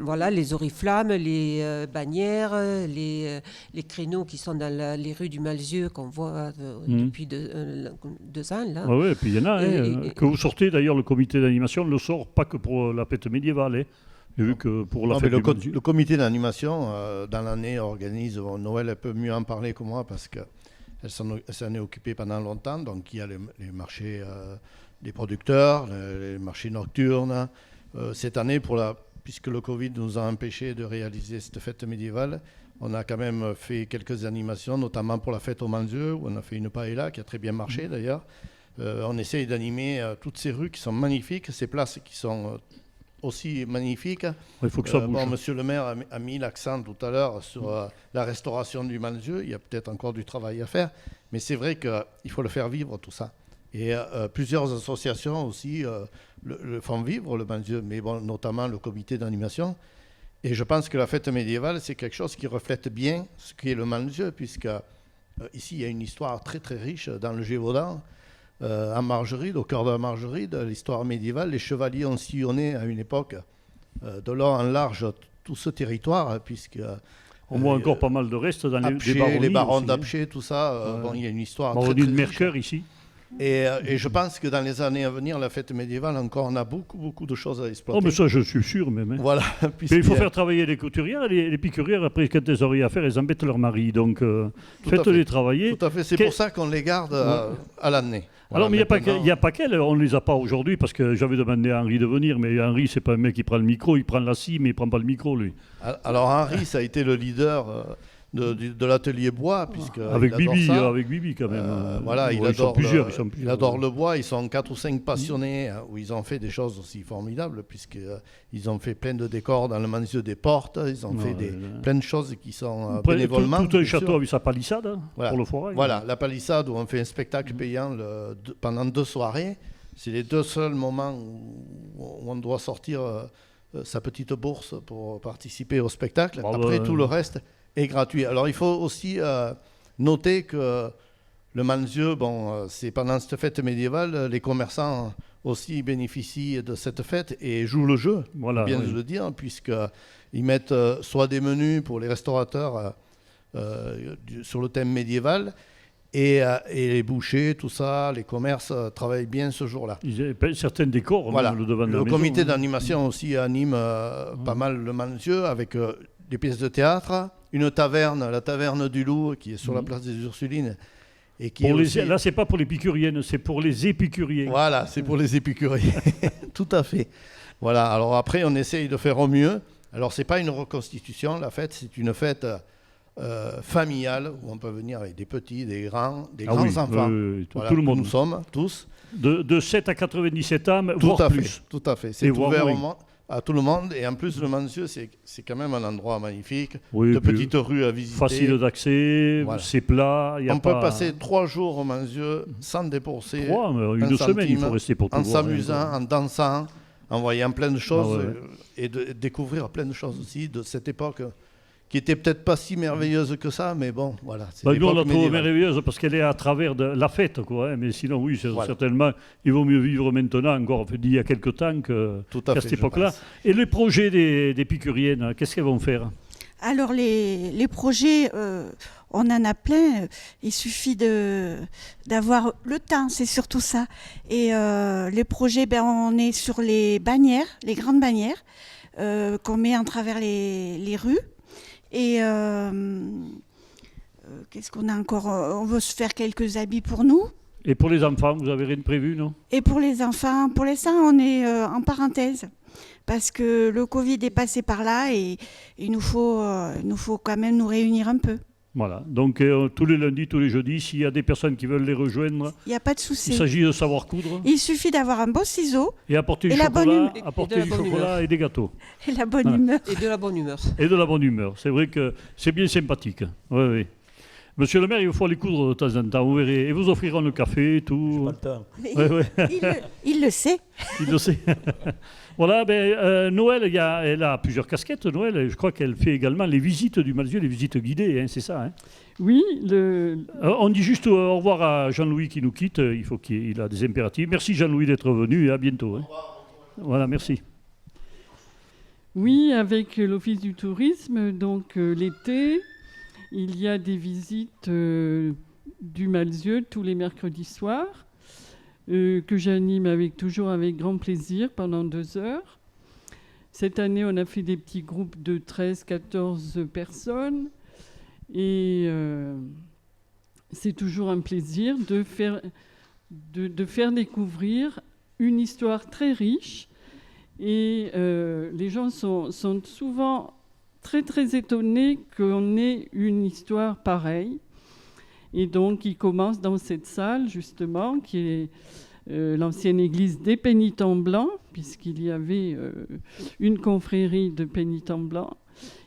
voilà, les oriflammes, les bannières, les créneaux qui sont dans les rues du Malzieu qu'on voit depuis 2 ans. Là. Oui, et puis il y en a. Et- que vous sortez, d'ailleurs, le comité d'animation ne le sort pas que pour la fête médiévale. Hein. J'ai vu que pour la Non, mais fête du Malzieu- le comité d'animation, dans l'année, organise, Noël, elle peut mieux en parler que moi parce qu'elle s'en est occupée pendant longtemps. Donc il y a les marchés des producteurs, les marchés nocturnes. Cette année, puisque le Covid nous a empêchés de réaliser cette fête médiévale, on a quand même fait quelques animations, notamment pour la fête au Malzieu, où on a fait une paella qui a très bien marché d'ailleurs. On essaye d'animer toutes ces rues qui sont magnifiques, ces places qui sont aussi magnifiques. Il faut que ça bouge. Monsieur le maire a mis l'accent tout à l'heure sur la restauration du Malzieu. Il y a peut-être encore du travail à faire, mais c'est vrai qu'il faut le faire vivre tout ça. Et plusieurs associations aussi le font vivre, le Malzieu, mais bon, notamment le comité d'animation. Et je pense que la fête médiévale, c'est quelque chose qui reflète bien ce qu'est le Malzieu, puisque ici, il y a une histoire très très riche dans le Gévaudan. À Margeride, au cœur de la Margeride, l'histoire médiévale, les chevaliers ont sillonné à une époque de long en large tout ce territoire, puisque On voit encore pas mal de restes dans les Apcher, baronnies les barons aussi, hein. d'Apcher, tout ça, Ouais. bon, il y a une histoire Baronnie très, de très riche. Mercœur ici. Et je pense que dans les années à venir, la fête médiévale, encore, on a beaucoup de choses à exploiter. Oh, mais ça, je suis sûr, même. Hein. Voilà. Mais il faut faire travailler les couturières. Les piqûrières, après, quand elles ont rien à faire, elles embêtent leur mari. Donc, faites-les travailler. Tout à fait. C'est pour ça qu'on les garde à l'année. Alors, mais il n'y a pas qu'elles. On ne les a pas aujourd'hui parce que j'avais demandé à Henri de venir. Mais Henri, c'est pas un mec qui prend le micro. Il prend la scie, mais il ne prend pas le micro, lui. Alors, Henri, ça a été le leader de l'atelier bois, puisque avec Bibi quand même. Voilà, ils sont plusieurs. Il adore le bois. Ils sont 4 ou 5 passionnés où ils ont fait des choses aussi formidables, puisqu'ils ont fait plein de décors dans le Manzieu des portes. Ils ont fait plein de choses qui sont bénévolement. Tout un château avec sa palissade pour le forail. Voilà, la palissade où on fait un spectacle payant pendant 2 soirées. C'est les 2 seuls moments où on doit sortir sa petite bourse pour participer au spectacle. Après, tout le reste est gratuit. Alors, il faut aussi noter que le Manzieu, c'est pendant cette fête médiévale, les commerçants aussi bénéficient de cette fête et jouent le jeu, bien de le dire, puisqu'ils mettent soit des menus pour les restaurateurs sur le thème médiéval, et les bouchers, tout ça, les commerces travaillent bien ce jour-là. Certains décors, voilà. Le devant de la Le maison, comité d'animation aussi anime pas mal le Manzieu avec des pièces de théâtre, une taverne, la taverne du Loup, qui est sur la place des Ursulines. Et qui Là, c'est pas pour les piqûriennes, c'est pour les épicuriens. Voilà, c'est pour les épicuriens. Tout à fait. Voilà, alors après, on essaye de faire au mieux. Alors, c'est pas une reconstitution, la fête, c'est une fête familiale, où on peut venir avec des petits, des grands enfants. Voilà, tout le monde. Nous sommes tous. De 7 à 97 âmes, voire plus. Tout à fait. C'est ouvert à tout le monde. Et en plus, le Manzieu, c'est quand même un endroit magnifique. De petites rues à visiter. Facile d'accès, c'est plat. On peut passer 3 jours au Manzieu sans débourser. 1 semaine, il faut rester pour tout en s'amusant, en dansant, en voyant plein de choses et de découvrir plein de choses aussi de cette époque qui était peut-être pas si merveilleuse que ça, mais bon, voilà. Nous, on la trouve merveilleuse parce qu'elle est à travers de la fête, quoi. Hein, mais sinon, oui, certainement, il vaut mieux vivre maintenant, encore d'il y a quelque temps qu'à cette époque-là. Et les projets des Épicuriennes, qu'est-ce qu'elles vont faire? Alors, les projets, on en a plein. Il suffit d'avoir le temps, c'est surtout ça. Et les projets, on est sur les bannières, les grandes bannières qu'on met en travers les rues. Et qu'est-ce qu'on a encore? On veut se faire quelques habits pour nous. Et pour les enfants, vous avez rien de prévu, non? Et pour les enfants, pour l'instant, on est en parenthèse. Parce que le Covid est passé par là et il nous faut quand même nous réunir un peu. Voilà, donc tous les lundis, tous les jeudis, s'il y a des personnes qui veulent les rejoindre, il n'y a pas de souci. Il s'agit de savoir coudre. Il suffit d'avoir un beau ciseau. Et apporter du chocolat et des gâteaux. Et la bonne humeur. Et de la bonne humeur. Et de la bonne humeur. C'est vrai que c'est bien sympathique. Oui, oui. Monsieur le maire, il faut aller coudre de temps en temps, vous verrez. Et vous offriront le café, tout. Pas le temps. Il le sait. Il le sait. Voilà, Noël, elle a plusieurs casquettes, Noël. Et je crois qu'elle fait également les visites du Malzieu, les visites guidées, hein, c'est ça, hein? Oui. On dit juste au revoir à Jean-Louis qui nous quitte. Il faut qu'il a des impératifs. Merci Jean-Louis d'être venu et à bientôt. Hein. Voilà, merci. Oui, avec l'Office du tourisme, donc l'été, il y a des visites du Malzieu tous les mercredis soirs, que j'anime toujours avec grand plaisir pendant 2 heures. Cette année, on a fait des petits groupes de 13-14 personnes et c'est toujours un plaisir de faire découvrir une histoire très riche et les gens sont souvent très très étonnés qu'on ait une histoire pareille. Et donc, il commence dans cette salle, justement, qui est l'ancienne église des pénitents blancs, puisqu'il y avait une confrérie de pénitents blancs.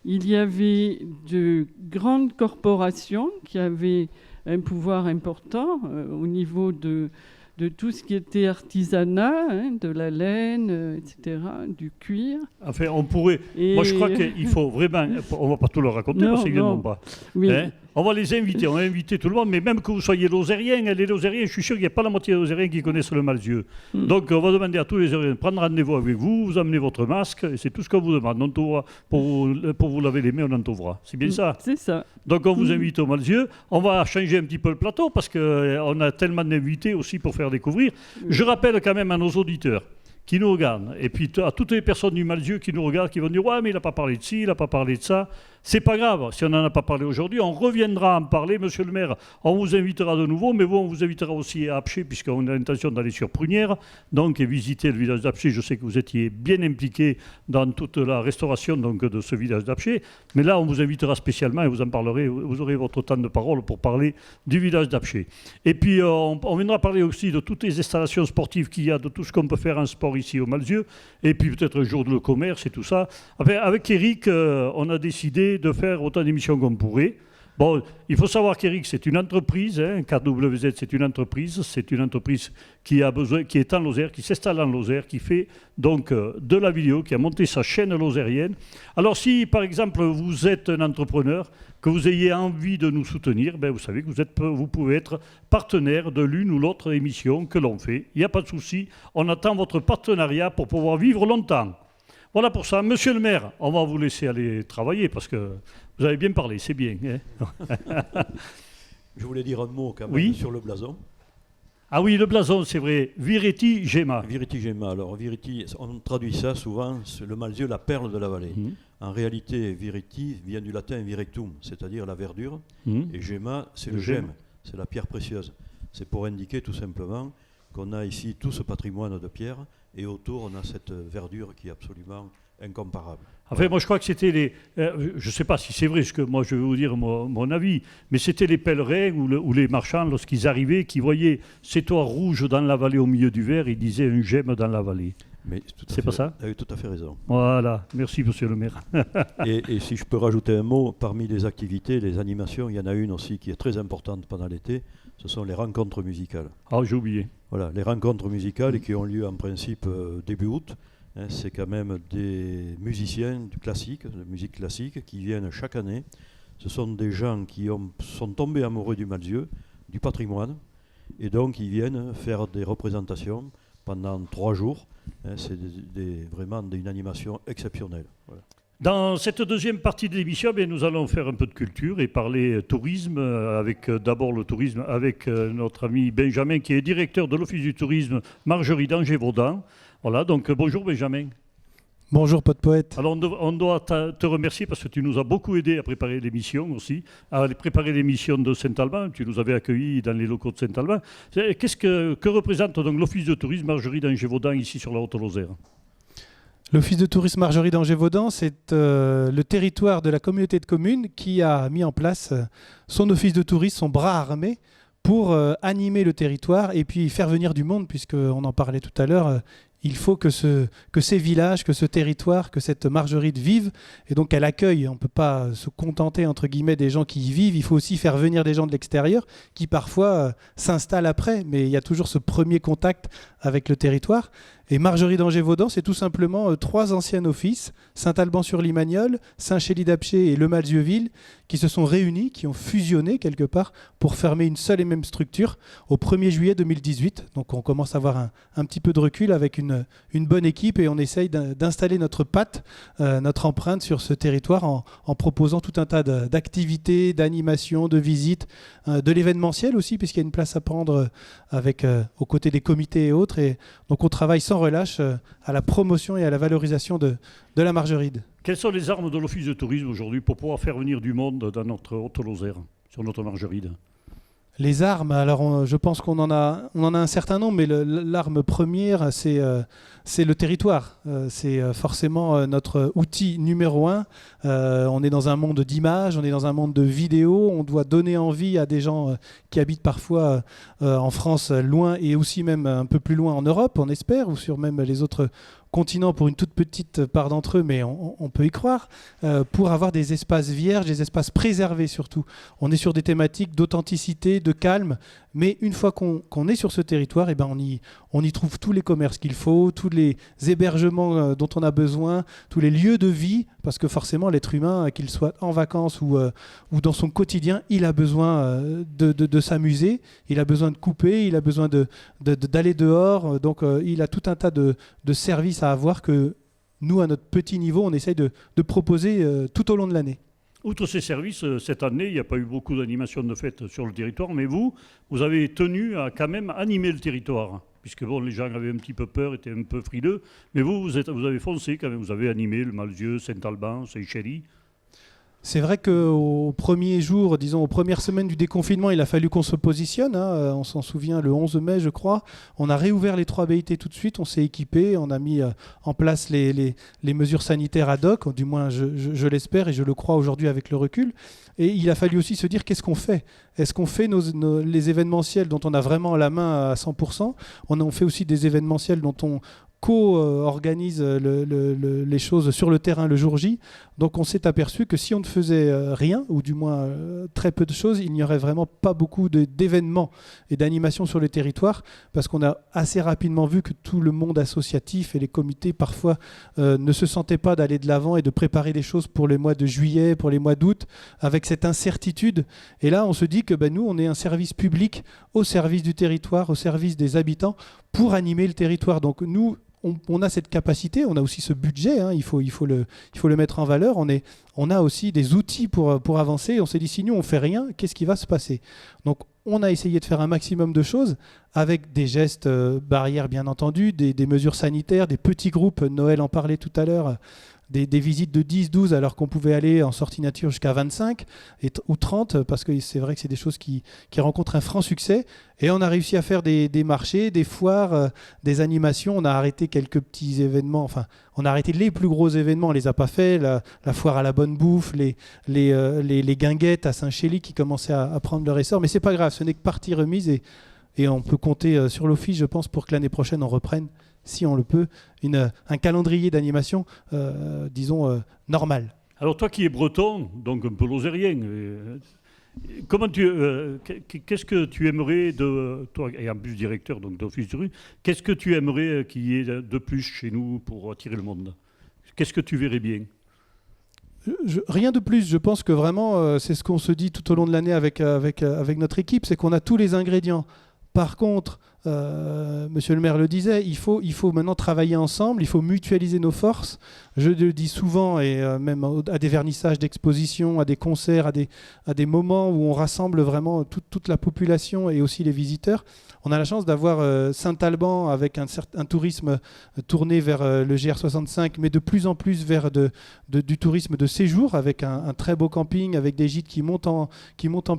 Il y avait de grandes corporations qui avaient un pouvoir important au niveau de tout ce qui était artisanat, hein, de la laine, etc., du cuir. Enfin, on pourrait... Moi, je crois qu'il faut vraiment... On ne va pas tout leur raconter, parce qu'ils ne viendront pas. Oui. Hein, On va les inviter, on va inviter tout le monde, mais même que vous soyez lozériens, les lozériens, je suis sûr qu'il n'y a pas la moitié des lozériens qui connaissent le Malzieu. Donc on va demander à tous les lozériens de prendre rendez-vous avec vous, vous amenez votre masque, et c'est tout ce qu'on vous demande. On t'ouvre pour vous laver les mains, on en t'ouvra. C'est bien ça? C'est ça. Donc on vous invite au Malzieu. On va changer un petit peu le plateau parce qu'on a tellement d'invités aussi pour faire découvrir. Je rappelle quand même à nos auditeurs qui nous regardent, et puis à toutes les personnes du Malzieu qui nous regardent, qui vont dire « Ouais, mais il n'a pas parlé de ci, il n'a pas parlé de ça ». C'est pas grave, si on n'en a pas parlé aujourd'hui, on reviendra en parler, monsieur le maire. On vous invitera de nouveau, mais vous, on vous invitera aussi à Apcher, puisqu'on a l'intention d'aller sur Prunières, donc et visiter le village d'Apcher. Je sais que vous étiez bien impliqué dans toute la restauration donc, de ce village d'Apcher, mais là, on vous invitera spécialement et vous en parlerez, vous aurez votre temps de parole pour parler du village d'Apcher. Et puis, on viendra parler aussi de toutes les installations sportives qu'il y a, de tout ce qu'on peut faire en sport ici au Malzieu, et puis peut-être un jour de le commerce et tout ça. Enfin, avec Eric, on a décidé de faire autant d'émissions qu'on pourrait. Bon, il faut savoir qu'Eric, c'est une entreprise, KWZ, c'est une entreprise qui a besoin, qui est en Lozère, qui s'installe en Lozère, qui fait donc de la vidéo, qui a monté sa chaîne lozérienne. Alors si, par exemple, vous êtes un entrepreneur, que vous ayez envie de nous soutenir, ben, vous savez que vous pouvez être partenaire de l'une ou l'autre émission que l'on fait. Il n'y a pas de souci, on attend votre partenariat pour pouvoir vivre longtemps. Voilà pour ça. Monsieur le maire, on va vous laisser aller travailler parce que vous avez bien parlé, c'est bien. Je voulais dire un mot quand même Oui. sur le blason. Ah oui, le blason, c'est vrai. Vireti Gema. Vireti Gema. Alors, Vireti, on traduit ça souvent, c'est le Malzieu, la perle de la vallée. En réalité, Vireti vient du latin virectum, c'est-à-dire la verdure. Et Gema, c'est le gemme, c'est la pierre précieuse. C'est pour indiquer tout simplement qu'on a ici tout ce patrimoine de pierre. Et autour, on a cette verdure qui est absolument incomparable. Enfin, moi, je crois que c'était les... je ne sais pas si c'est vrai, ce que moi, je vais vous dire mon avis, mais c'était les pèlerins ou les marchands, lorsqu'ils arrivaient, qui voyaient ces toits rouges dans la vallée au milieu du verre, ils disaient un gemme dans la vallée. C'est pas ça? Vous avez tout à fait raison. Voilà, merci, monsieur le maire. et si je peux rajouter un mot, parmi les activités, les animations, il y en a une aussi qui est très importante pendant l'été, ce sont les rencontres musicales. Ah, j'ai oublié. Voilà, les rencontres musicales qui ont lieu en principe début août. C'est quand même des musiciens classiques, de musique classique, qui viennent chaque année. Ce sont des gens qui sont tombés amoureux du Malzieu, du patrimoine, et donc ils viennent faire des représentations pendant 3 jours. C'est vraiment une animation exceptionnelle. Voilà. Dans cette deuxième partie de l'émission, nous allons faire un peu de culture et parler tourisme, avec d'abord le tourisme avec notre ami Benjamin, qui est directeur de l'Office du tourisme Margerie d'Angers-Vaudan. Voilà, donc bonjour Benjamin. Bonjour Pote Poète. Alors on doit te remercier parce que tu nous as beaucoup aidé à préparer l'émission aussi, à préparer l'émission de Saint-Alban. Tu nous avais accueillis dans les locaux de Saint-Alban. Que représente donc l'Office de tourisme Margerie d'Angers-Vaudan ici sur la Haute-Lozère ? L'Office de tourisme Margerie d'Angers-Vaudan, c'est le territoire de la communauté de communes qui a mis en place son office de tourisme, son bras armé, pour animer le territoire et puis faire venir du monde, puisqu'on en parlait tout à l'heure. Il faut que ces villages, que ce territoire, que cette margeride vive, et donc qu'elle accueille. On ne peut pas se contenter, entre guillemets, des gens qui y vivent. Il faut aussi faire venir des gens de l'extérieur qui parfois s'installent après, mais il y a toujours ce premier contact avec le territoire. Et Margerie d'Angers-Vaudan, c'est tout simplement 3 anciens offices, Saint-Alban-sur-Limagnole, Saint-Chély-d'Apcher et Le Malzieu-Ville, qui se sont réunis, qui ont fusionné quelque part pour former une seule et même structure au 1er juillet 2018. Donc on commence à avoir un petit peu de recul avec une bonne équipe et on essaye d'installer notre patte, notre empreinte sur ce territoire en proposant tout un tas d'activités, d'animations, de visites, de l'événementiel aussi, puisqu'il y a une place à prendre aux côtés des comités et autres. Et donc on travaille sans relâche à la promotion et à la valorisation de la margeride. Quelles sont les armes de l'Office de tourisme aujourd'hui pour pouvoir faire venir du monde dans notre Haute-Lozère, sur notre margeride ? Les armes, alors je pense qu'on en a un certain nombre, mais l'arme première, c'est le territoire. C'est forcément notre outil numéro 1. On est dans un monde d'images, on est dans un monde de vidéos. On doit donner envie à des gens qui habitent parfois en France loin et aussi même un peu plus loin en Europe, on espère, ou sur même les autres continent pour une toute petite part d'entre eux, mais on peut y croire, pour avoir des espaces vierges, des espaces préservés surtout. On est sur des thématiques d'authenticité, de calme, mais une fois qu'on est sur ce territoire, eh ben on y trouve tous les commerces qu'il faut, tous les hébergements dont on a besoin, tous les lieux de vie, parce que forcément l'être humain, qu'il soit en vacances ou dans son quotidien, il a besoin de s'amuser, il a besoin de couper, il a besoin d'aller dehors, donc il a tout un tas de services à avoir que nous, à notre petit niveau, on essaye de proposer tout au long de l'année. Outre ces services, cette année, il n'y a pas eu beaucoup d'animations de fête sur le territoire, mais vous avez tenu à quand même animer le territoire, puisque bon, les gens avaient un petit peu peur, étaient un peu frileux, mais vous avez foncé quand même, vous avez animé le Malzieu, Saint-Alban, Seychelles. C'est vrai qu'au premier jour, disons aux premières semaines du déconfinement, il a fallu qu'on se positionne. On s'en souvient, le 11 mai, je crois. On a réouvert les 3 BIT tout de suite, on s'est équipé, on a mis en place les mesures sanitaires ad hoc, du moins je l'espère et je le crois aujourd'hui avec le recul. Et il a fallu aussi se dire qu'est-ce qu'on fait. Est-ce qu'on fait les événementiels dont on a vraiment la main à 100%? On fait aussi des événementiels dont on co-organise les choses sur le terrain le jour J. Donc on s'est aperçu que si on ne faisait rien, ou du moins très peu de choses, il n'y aurait vraiment pas beaucoup d'événements et d'animations sur le territoire, parce qu'on a assez rapidement vu que tout le monde associatif et les comités parfois ne se sentaient pas d'aller de l'avant et de préparer des choses pour les mois de juillet, pour les mois d'août, avec cette incertitude. Et là, on se dit que nous, on est un service public au service du territoire, au service des habitants, pour animer le territoire. Donc nous, on a cette capacité, on a aussi ce budget, il faut le mettre en valeur. On a aussi des outils pour avancer. On s'est dit, si nous on fait rien, qu'est-ce qui va se passer? Donc on a essayé de faire un maximum de choses avec des gestes barrières bien entendu, des mesures sanitaires, des petits groupes. Noël en parlait tout à l'heure. Des visites de 10, 12 alors qu'on pouvait aller en sortie nature jusqu'à 25 ou 30, parce que c'est vrai que c'est des choses qui rencontrent un franc succès. Et on a réussi à faire des marchés, des foires, des animations. On a arrêté quelques petits événements, enfin on a arrêté les plus gros événements, on les a pas fait, la foire à la bonne bouffe, les guinguettes à Saint-Chély qui commençaient à prendre leur essor, mais c'est pas grave, ce n'est que partie remise et on peut compter sur l'office, je pense, pour que l'année prochaine on reprenne, si on le peut, un calendrier d'animation, disons, normal. Alors toi qui es breton, donc un peu lozérien, qu'est-ce que tu aimerais, toi et en plus directeur donc, d'Office du Rue, qu'est-ce que tu aimerais qu'il y ait de plus chez nous pour attirer le monde? Qu'est-ce que tu verrais bien? Rien de plus, je pense que vraiment, c'est ce qu'on se dit tout au long de l'année avec notre équipe, c'est qu'on a tous les ingrédients. Par contre, Monsieur le maire le disait, il faut maintenant travailler ensemble, il faut mutualiser nos forces. Je le dis souvent, et même à des vernissages d'expositions, à des concerts, à des moments où on rassemble vraiment toute la population et aussi les visiteurs. On a la chance d'avoir Saint-Alban avec un tourisme tourné vers le GR65, mais de plus en plus vers du tourisme de séjour, avec un très beau camping, avec des gîtes qui montent en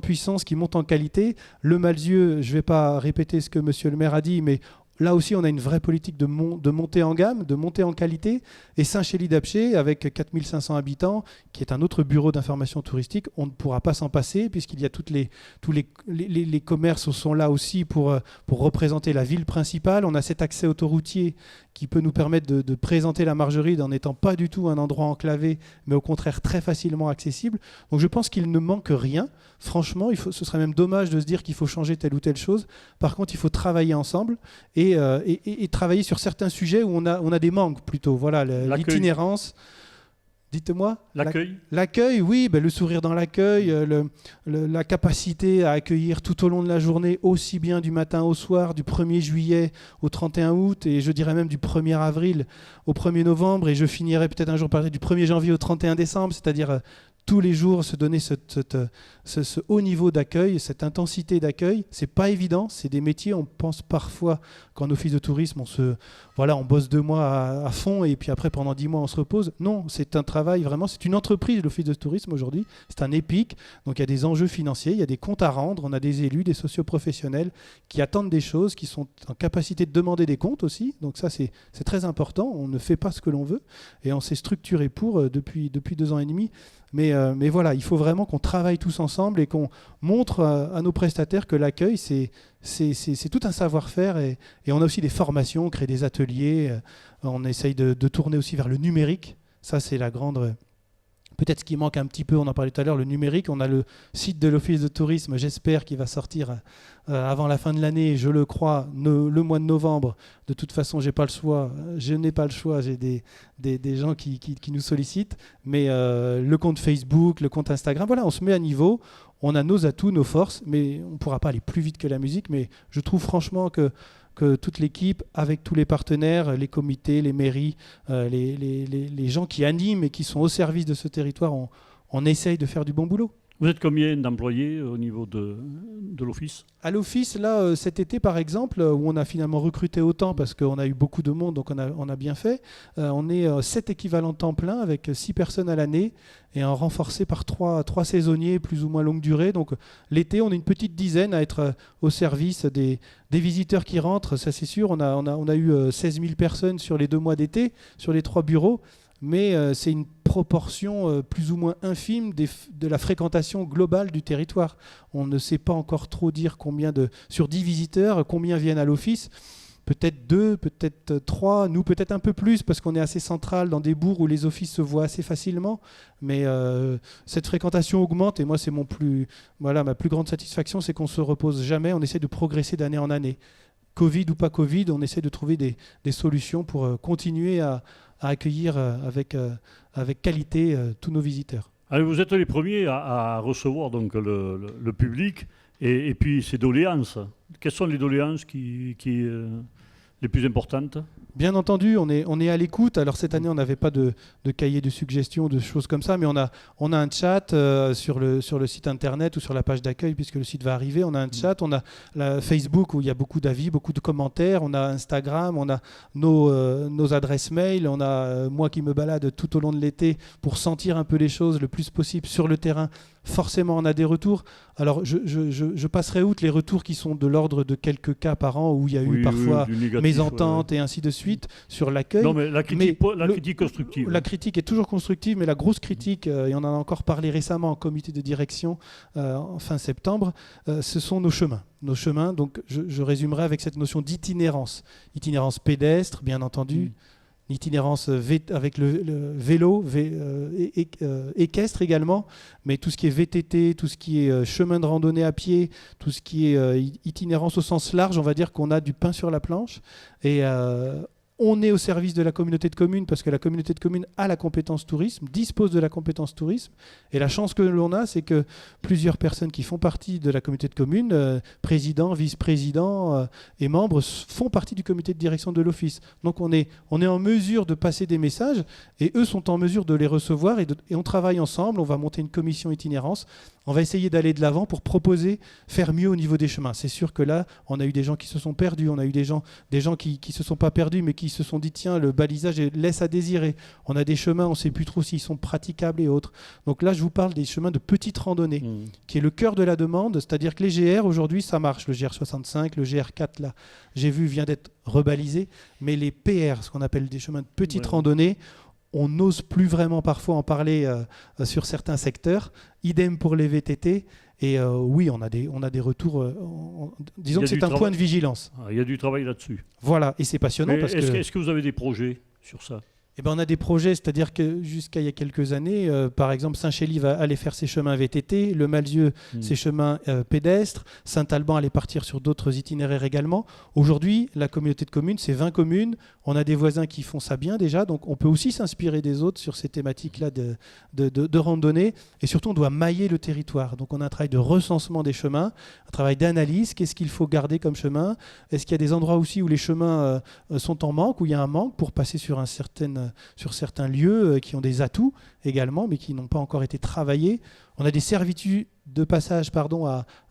puissance, qui montent en qualité. Le Malzieu, je ne vais pas répéter ce que Monsieur le maire a dit, mais là aussi, on a une vraie politique de montée en gamme, de montée en qualité. Et Saint-Chély-d'Apcher, avec 4500 habitants, qui est un autre bureau d'information touristique, on ne pourra pas s'en passer, puisqu'il y a tous les commerces sont là aussi pour représenter la ville principale. On a cet accès autoroutier qui peut nous permettre de présenter la Margeride en n'étant pas du tout un endroit enclavé, mais au contraire très facilement accessible. Donc je pense qu'il ne manque rien. Franchement, ce serait même dommage de se dire qu'il faut changer telle ou telle chose. Par contre, il faut travailler ensemble et travailler sur certains sujets où on a des manques plutôt. Voilà, l'itinérance. Dites-moi. L'accueil, oui, le sourire dans l'accueil, la capacité à accueillir tout au long de la journée, aussi bien du matin au soir, du 1er juillet au 31 août, et je dirais même du 1er avril au 1er novembre, et je finirai peut-être un jour par du 1er janvier au 31 décembre, c'est-à-dire tous les jours se donner ce haut niveau d'accueil, cette intensité d'accueil. C'est pas évident, c'est des métiers, on pense parfois qu'en office de tourisme, on bosse 2 mois à fond et puis après pendant 10 mois on se repose. Non, c'est un travail vraiment, c'est une entreprise l'office de tourisme aujourd'hui, c'est un EPIC, donc il y a des enjeux financiers, il y a des comptes à rendre, on a des élus, des socioprofessionnels qui attendent des choses, qui sont en capacité de demander des comptes aussi, donc ça c'est très important, on ne fait pas ce que l'on veut et on s'est structuré pour depuis 2 ans et demi. Mais mais voilà, il faut vraiment qu'on travaille tous ensemble et qu'on montre à nos prestataires que l'accueil, c'est tout un savoir-faire. Et on a aussi des formations, on crée des ateliers. On essaye de tourner aussi vers le numérique. Ça, c'est la grande... Peut-être ce qui manque un petit peu, on en parlait tout à l'heure, le numérique. On a le site de l'Office de tourisme, j'espère, qui va sortir avant la fin de l'année, je le crois, le mois de novembre. De toute façon, je n'ai pas le choix, j'ai des gens qui nous sollicitent. Mais le compte Facebook, le compte Instagram, voilà, on se met à niveau. On a nos atouts, nos forces, mais on ne pourra pas aller plus vite que la musique. Mais je trouve franchement que toute l'équipe, avec tous les partenaires, les comités, les mairies, les gens qui animent et qui sont au service de ce territoire, on essaye de faire du bon boulot. Vous êtes combien d'employés au niveau de l'office ? À l'office, là, cet été, par exemple, où on a finalement recruté autant parce qu'on a eu beaucoup de monde, donc on a bien fait, on est 7 équivalents temps plein avec 6 personnes à l'année et renforcé par 3 saisonniers plus ou moins longue durée. Donc l'été, on est une petite dizaine à être au service des visiteurs qui rentrent, ça c'est sûr. On a eu 16 000 personnes sur les 2 mois d'été, sur les 3 bureaux. Mais c'est une proportion plus ou moins infime de la fréquentation globale du territoire. On ne sait pas encore trop dire sur 10 visiteurs, combien viennent à l'office. Peut-être 2, peut-être 3, nous peut-être un peu plus, parce qu'on est assez central dans des bourgs où les offices se voient assez facilement. Mais cette fréquentation augmente et moi, c'est ma plus grande satisfaction, c'est qu'on ne se repose jamais, on essaie de progresser d'année en année. Covid ou pas Covid, on essaie de trouver des solutions pour continuer à accueillir avec qualité tous nos visiteurs. Alors, vous êtes les premiers à recevoir donc, le public et puis ces doléances. Quelles sont les doléances qui les plus importantes ? Bien entendu, on est à l'écoute. Alors cette année, on n'avait pas de cahier de suggestions, de choses comme ça, mais on a un chat sur le site internet ou sur la page d'accueil, puisque le site va arriver. On a un chat, on a la Facebook où il y a beaucoup d'avis, beaucoup de commentaires. On a Instagram, on a nos adresses mail. On a moi qui me balade tout au long de l'été pour sentir un peu les choses le plus possible sur le terrain. Forcément, on a des retours. Alors, je passerai outre les retours qui sont de l'ordre de quelques cas par an où il y a eu parfois mésentente et ainsi de suite sur l'accueil. Non, mais la critique constructive. La critique est toujours constructive, mais la grosse critique, et on en a encore parlé récemment en comité de direction en fin septembre, ce sont nos chemins. Nos chemins, donc je résumerai avec cette notion d'itinérance. Itinérance pédestre, bien entendu. Itinérance avec le vélo, équestre également, mais tout ce qui est VTT, tout ce qui est chemin de randonnée à pied, tout ce qui est itinérance au sens large, on va dire qu'on a du pain sur la planche. Et on est au service de la communauté de communes parce que la communauté de communes a la compétence tourisme, dispose de la compétence tourisme. Et la chance que l'on a, c'est que plusieurs personnes qui font partie de la communauté de communes, présidents, vice-présidents et membres, font partie du comité de direction de l'office. Donc on est en mesure de passer des messages et eux sont en mesure de les recevoir et on travaille ensemble. On va monter une commission itinérance. On va essayer d'aller de l'avant pour proposer, faire mieux au niveau des chemins. C'est sûr que là, on a eu des gens qui se sont perdus, on a eu des gens qui ne se sont pas perdus, mais qui se sont dit, tiens, le balisage laisse à désirer. On a des chemins, on ne sait plus trop s'ils sont praticables et autres. Donc là, je vous parle des chemins de petite randonnée, qui est le cœur de la demande. C'est-à-dire que les GR, aujourd'hui, ça marche. Le GR65, le GR4, là, j'ai vu, vient d'être rebalisé. Mais les PR, ce qu'on appelle des chemins de petite randonnée, on n'ose plus vraiment parfois en parler sur certains secteurs. Idem pour les VTT. Et oui, on a des retours. Disons que c'est un point de vigilance. Il y a du travail là-dessus. Voilà, et c'est passionnant. Est-ce que vous avez des projets sur ça ? Eh ben, on a des projets, c'est-à-dire que jusqu'à il y a quelques années, par exemple, Saint-Chély va aller faire ses chemins VTT, le Malzieu ses chemins pédestres, Saint-Alban allait partir sur d'autres itinéraires également. Aujourd'hui, la communauté de communes, c'est 20 communes. On a des voisins qui font ça bien déjà, donc on peut aussi s'inspirer des autres sur ces thématiques-là de randonnée. Et surtout, on doit mailler le territoire. Donc on a un travail de recensement des chemins, un travail d'analyse. Qu'est-ce qu'il faut garder comme chemin ? Est-ce qu'il y a des endroits aussi où les chemins sont en manque, où il y a un manque pour passer sur certains lieux qui ont des atouts également, mais qui n'ont pas encore été travaillés. On a des servitudes de passage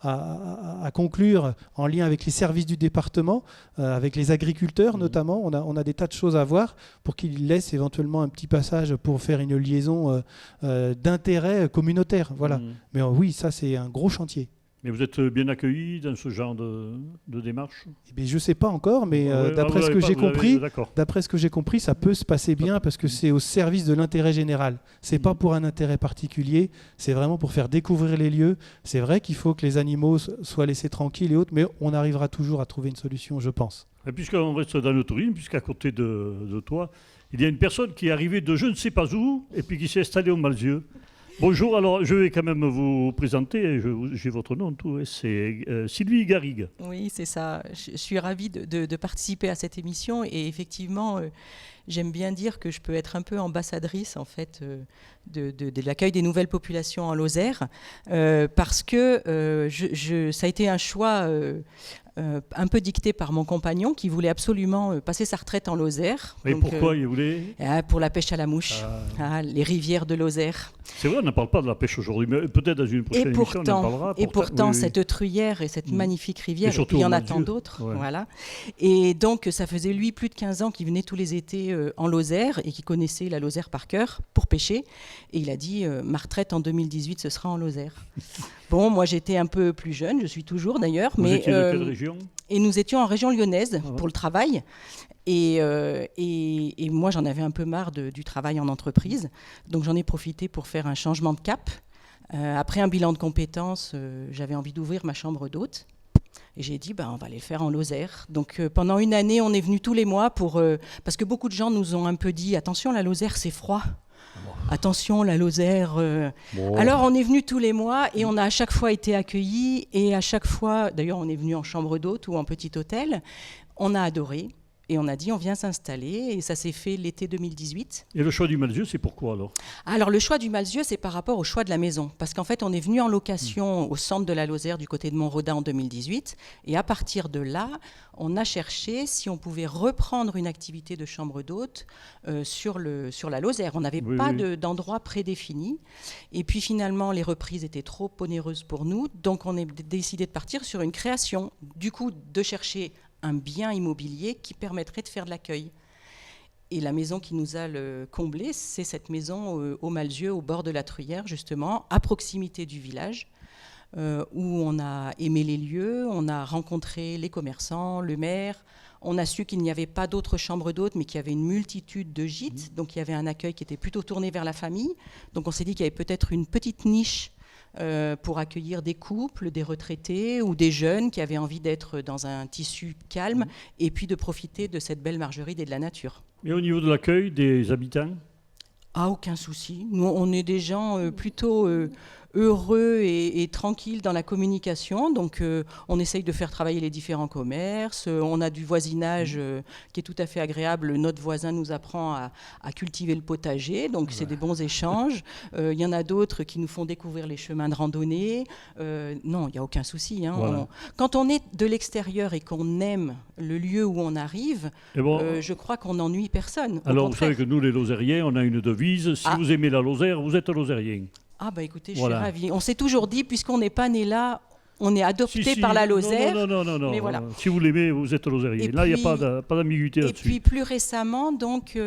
à conclure en lien avec les services du département, avec les agriculteurs notamment. On a des tas de choses à voir pour qu'ils laissent éventuellement un petit passage pour faire une liaison d'intérêt communautaire. Voilà. Mais oui, ça c'est un gros chantier. Mais vous êtes bien accueillis dans ce genre de démarche? Eh bien, je ne sais pas encore, mais Ouais, d'après vous ce l'avez que pas- j'ai vous l'avez- compris, D'accord. d'après ce que j'ai compris, ça peut se passer bien parce que c'est au service de l'intérêt général. C'est pas pour un intérêt particulier, c'est vraiment pour faire découvrir les lieux. C'est vrai qu'il faut que les animaux soient laissés tranquilles et autres, mais on arrivera toujours à trouver une solution, je pense. Et puisqu'on reste dans le tourisme, puisqu'à côté de toi, il y a une personne qui est arrivée de je ne sais pas où et puis qui s'est installée au Malzieu. Bonjour, alors je vais quand même vous présenter, j'ai votre nom, tout, c'est Sylvie Garrigue. Oui, c'est ça. Je suis ravie de participer à cette émission et effectivement, j'aime bien dire que je peux être un peu ambassadrice en fait de l'accueil des nouvelles populations en Lozère parce que ça a été un choix un peu dicté par mon compagnon qui voulait absolument passer sa retraite en Lozère. Et Donc, pourquoi il voulait pour la pêche à la mouche, les rivières de Lozère. C'est vrai, on ne parle pas de la pêche aujourd'hui, mais peut-être dans une prochaine émission, on en parlera. Et pourtant, oui, oui. cette truyère et cette magnifique rivière, Et surtout il y en au a Malzieu. tant d'autres. Ouais. Voilà. Et donc, ça faisait lui plus de 15 ans qu'il venait tous les étés en Lozère et qu'il connaissait la Lozère par cœur pour pêcher. Et il a dit, ma retraite en 2018, ce sera en Lozère. Bon, moi j'étais un peu plus jeune, je suis toujours d'ailleurs. Vous mais étiez de quelle région? Et nous étions en région lyonnaise Ah ouais. pour le travail. Et moi, j'en avais un peu marre du travail en entreprise. Donc, j'en ai profité pour faire un changement de cap. Après un bilan de compétences, j'avais envie d'ouvrir ma chambre d'hôte. Et j'ai dit, on va aller le faire en Lozère. Donc, pendant une année, on est venu tous les mois parce que beaucoup de gens nous ont un peu dit, attention, la Lozère, c'est froid. Attention, la Lozère. Bon. Alors, on est venu tous les mois et on a à chaque fois été accueillis. Et à chaque fois, d'ailleurs, on est venu en chambre d'hôte ou en petit hôtel. On a adoré. Et on a dit, on vient s'installer. Et ça s'est fait l'été 2018. Et le choix du Malzieu, c'est pourquoi alors? Alors, le choix du Malzieu, c'est par rapport au choix de la maison. Parce qu'en fait, on est venu en location au centre de la Lozère, du côté de Montrodin, en 2018. Et à partir de là, on a cherché si on pouvait reprendre une activité de chambre d'hôte sur la Lozère. On n'avait pas d'endroit prédéfini. Et puis, finalement, les reprises étaient trop onéreuses pour nous. Donc, on a décidé de partir sur une création. Du coup, de chercher un bien immobilier qui permettrait de faire de l'accueil. Et la maison qui nous a comblé, c'est cette maison au Malzieu, au bord de la Truyère, justement, à proximité du village, où on a aimé les lieux, on a rencontré les commerçants, le maire, on a su qu'il n'y avait pas d'autres chambres d'hôtes, mais qu'il y avait une multitude de gîtes, donc il y avait un accueil qui était plutôt tourné vers la famille. Donc on s'est dit qu'il y avait peut-être une petite niche pour accueillir des couples, des retraités ou des jeunes qui avaient envie d'être dans un tissu calme et puis de profiter de cette belle margeride et de la nature. Et au niveau de l'accueil des habitants? Ah, aucun souci. Nous, on est des gens plutôt heureux et tranquilles dans la communication. Donc, on essaye de faire travailler les différents commerces. On a du voisinage qui est tout à fait agréable. Notre voisin nous apprend à cultiver le potager. Donc, c'est des bons échanges. Il y en a d'autres qui nous font découvrir les chemins de randonnée. Non, il n'y a aucun souci. Hein. Voilà. Quand on est de l'extérieur et qu'on aime le lieu où on arrive, Et bon, je crois qu'on n'ennuie personne. Au alors, vous contraire. savez que nous, les Lozériens, on a une devise. Si vous aimez la Lozère, vous êtes Lozérien. Ah bah écoutez, je Voilà. suis ravie. On s'est toujours dit, puisqu'on n'est pas né là, on est adopté Si, si. par la Lozère. Non. Mais voilà. Si vous l'aimez, vous êtes Lozérien. Et Là, il n'y puis- a pas d'ambiguïté Et là-dessus. puis plus récemment, donc,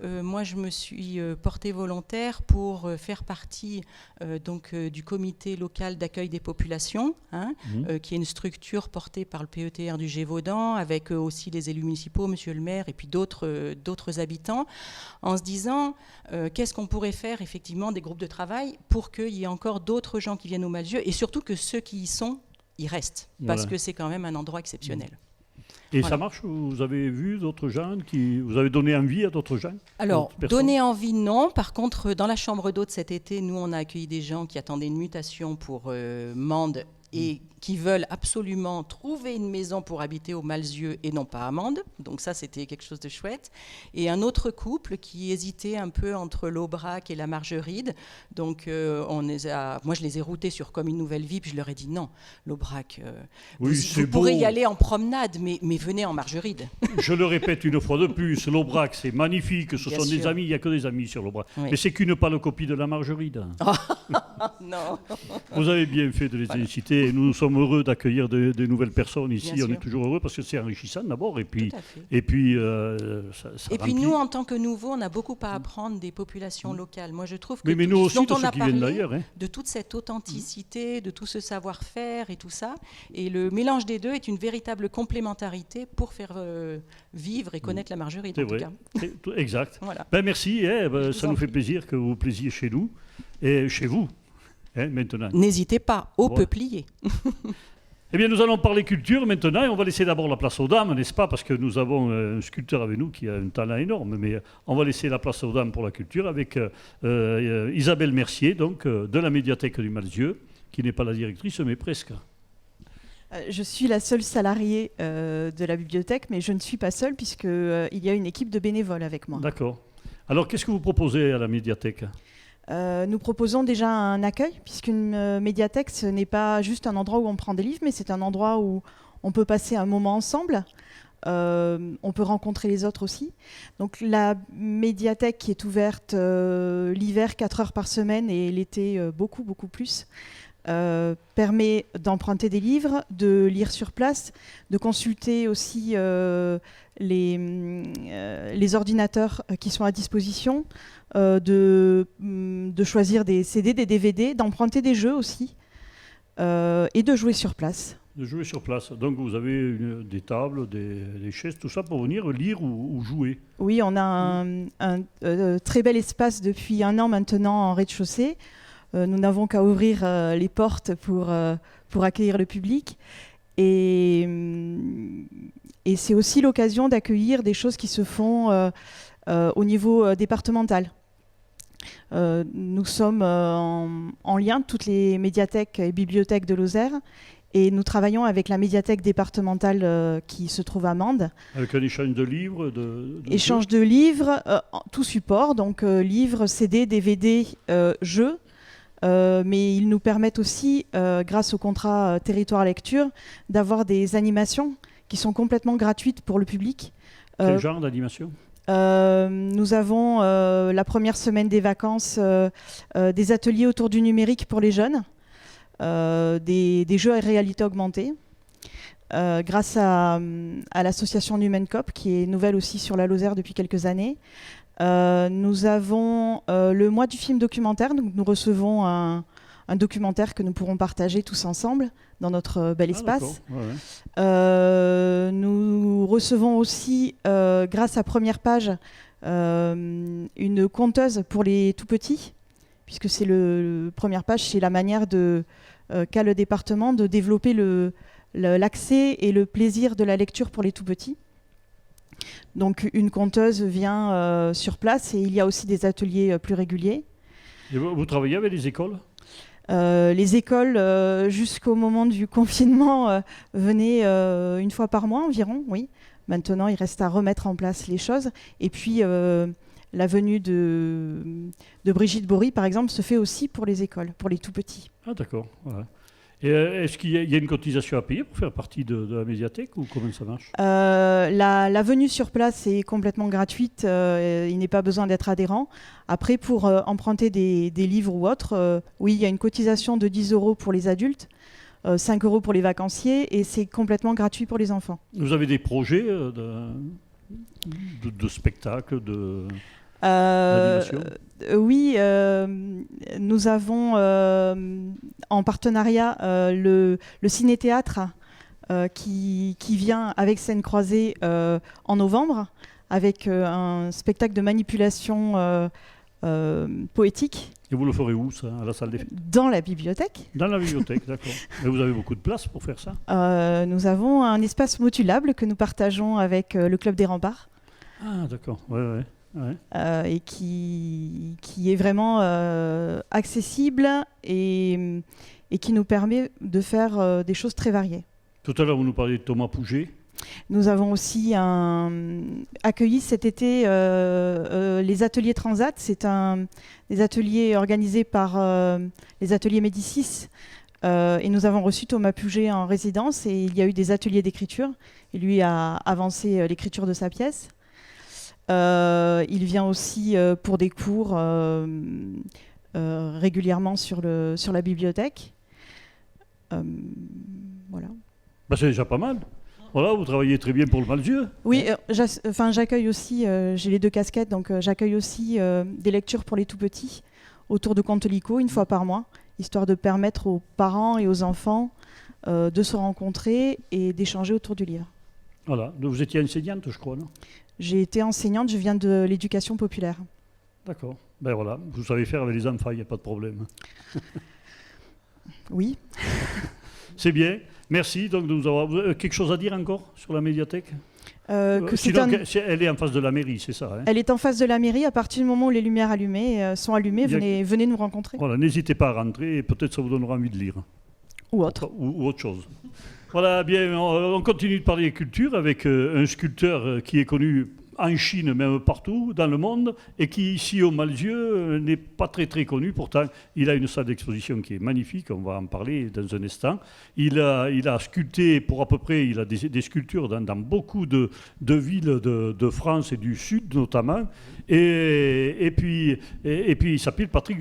moi je me suis portée volontaire pour faire partie du comité local d'accueil des populations, qui est une structure portée par le PETR du Gévaudan, avec aussi les élus municipaux, monsieur le maire, et puis d'autres habitants, en se disant qu'est-ce qu'on pourrait faire effectivement des groupes de travail pour qu'il y ait encore d'autres gens qui viennent au Malzieu, et surtout que ceux qui y sont, y restent, parce Voilà. que c'est quand même un endroit exceptionnel. Et Voilà. ça marche? Vous avez vu d'autres gens vous avez donné envie à d'autres gens? Alors, D'autres personnes? donner envie, non. Par contre, dans la chambre d'hôte cet été, nous, on a accueilli des gens qui attendaient une mutation pour Mende et qui veulent absolument trouver une maison pour habiter au Malzieu et non pas à Mende. Donc ça, c'était quelque chose de chouette. Et un autre couple qui hésitait un peu entre l'Aubrac et la Margeride. Donc moi, je les ai routés sur Comme une nouvelle vie, puis je leur ai dit non, l'Aubrac, Oui, vous c'est pourrez beau. y aller en promenade, mais venez en Margeride. Je le répète une fois de plus, l'Aubrac, c'est magnifique, ce Bien sont des sûr. amis, il n'y a que des amis sur l'Aubrac. Oui. Mais c'est qu'une pâle copie de la Margeride. Non. Vous avez bien fait de les inciter Et nous sommes heureux d'accueillir de nouvelles personnes ici. Bien On sûr. est toujours heureux parce que c'est enrichissant d'abord. Et puis, Tout à fait. ça Et puis remplit. nous, en tant que nouveaux, on a beaucoup à apprendre des populations locales. Moi, je trouve que Mais nous aussi, dont tous on ceux a qui viennent parlé, d'ailleurs. Hein. de toute cette authenticité, de tout ce savoir-faire et tout ça. Et le mélange des deux est une véritable complémentarité pour faire vivre et connaître la Margerite, C'est en tout vrai. cas. Exact. Voilà. Ben, merci. Hein. Ben, vous ça en nous fait prie. plaisir que vous plaisiez chez nous et chez vous. Hein, maintenant. N'hésitez pas, au Ouais. peuplier. Eh bien, nous allons parler culture maintenant et on va laisser d'abord la place aux dames, n'est-ce pas? Parce que nous avons un sculpteur avec nous qui a un talent énorme. Mais on va laisser la place aux dames pour la culture avec Isabelle Mercier, donc, de la médiathèque du Malzieu, qui n'est pas la directrice, mais presque. Je suis la seule salariée de la bibliothèque, mais je ne suis pas seule puisqu'il y a une équipe de bénévoles avec moi. D'accord. Alors, qu'est-ce que vous proposez à la médiathèque? Nous proposons déjà un accueil, puisqu'une médiathèque, ce n'est pas juste un endroit où on prend des livres, mais c'est un endroit où on peut passer un moment ensemble. On peut rencontrer les autres aussi. Donc la médiathèque qui est ouverte l'hiver 4 heures par semaine et l'été beaucoup plus, permet d'emprunter des livres, de lire sur place, de consulter aussi les ordinateurs qui sont à disposition, de choisir des CD, des DVD, d'emprunter des jeux aussi et de jouer sur place. De jouer sur place. Donc, vous avez des tables, des chaises, tout ça pour venir lire ou jouer. Oui, on a un très bel espace depuis 1 an maintenant en rez-de-chaussée. Nous n'avons qu'à ouvrir les portes pour accueillir le public. Et c'est aussi l'occasion d'accueillir des choses qui se font au niveau départemental. Nous sommes en lien, toutes les médiathèques et bibliothèques de Lozère, et nous travaillons avec la médiathèque départementale qui se trouve à Mende. Avec un échange de livres, Échange de livres, tout support, donc livres, CD, DVD, jeux. Mais ils nous permettent aussi, grâce au contrat territoire lecture, d'avoir des animations qui sont complètement gratuites pour le public. Quel genre d'animation? Nous avons la première semaine des vacances des ateliers autour du numérique pour les jeunes, des jeux à réalité augmentée, grâce à l'association Numencop, qui est nouvelle aussi sur la Lozère depuis quelques années. Nous avons le mois du film documentaire, donc nous recevons un documentaire que nous pourrons partager tous ensemble dans notre bel espace. Nous recevons aussi, grâce à Première Page, une conteuse pour les tout-petits, puisque c'est Première Page, c'est la manière qu'a le département de développer l'accès et le plaisir de la lecture pour les tout-petits. Donc une conteuse vient sur place et il y a aussi des ateliers plus réguliers. Et vous travaillez avec les écoles? Les écoles, jusqu'au moment du confinement, venaient 1 fois par mois environ, oui. Maintenant, il reste à remettre en place les choses. Et puis, la venue de Brigitte Bory, par exemple, se fait aussi pour les écoles, pour les tout-petits. Ah, d'accord. Voilà. Et est-ce qu'il y a une cotisation à payer pour faire partie de la médiathèque ou comment ça marche? La venue sur place est complètement gratuite, il n'est pas besoin d'être adhérent. Après, pour emprunter des livres ou autres, oui, il y a une cotisation de 10 € pour les adultes, 5 € pour les vacanciers et c'est complètement gratuit pour les enfants. Vous avez des projets de spectacles, d'animation? Oui, nous avons en partenariat le ciné-théâtre qui vient avec Scène Croisée en novembre, avec un spectacle de manipulation poétique. Et vous le ferez où, ça? À la salle des fêtes? Dans la bibliothèque. Dans la bibliothèque, d'accord. Mais vous avez beaucoup de place pour faire ça? Nous avons un espace modulable que nous partageons avec le Club des Remparts. Ah, d'accord. Ouais. Et qui est vraiment accessible et qui nous permet de faire des choses très variées. Tout à l'heure, vous nous parliez de Thomas Pouget. Nous avons aussi accueilli cet été les ateliers Transat. C'est des ateliers organisés par les ateliers Médicis. Et nous avons reçu Thomas Pouget en résidence et il y a eu des ateliers d'écriture. Il lui a avancé l'écriture de sa pièce. Il vient aussi pour des cours régulièrement sur la bibliothèque. Voilà. Bah, c'est déjà pas mal. Voilà, vous travaillez très bien pour le Malzieu. Oui, j'accueille aussi, j'ai les 2 casquettes, donc j'accueille aussi des lectures pour les tout-petits autour de contes lico une fois par mois, histoire de permettre aux parents et aux enfants de se rencontrer et d'échanger autour du livre. Voilà, donc vous étiez enseignante, je crois, non? J'ai été enseignante, je viens de l'éducation populaire. D'accord. Ben voilà, vous savez faire avec les enfants, il n'y a pas de problème. Oui. C'est bien. Merci donc de nous avoir... quelque chose à dire encore sur la médiathèque? Sinon, elle est en face de la mairie, c'est ça, hein? Elle est en face de la mairie. À partir du moment où les lumières sont allumées, venez nous rencontrer. Voilà, n'hésitez pas à rentrer et peut-être ça vous donnera envie de lire. Ou autre. Ou autre chose. Voilà, bien, on continue de parler culture avec un sculpteur qui est connu en Chine, même partout dans le monde, et qui, ici au Malzieu, n'est pas très très connu. Pourtant, il a une salle d'exposition qui est magnifique, on va en parler dans un instant. Il a sculpté pour à peu près, il a des sculptures dans beaucoup de villes de France et du Sud notamment. Et puis il s'appelle Patrick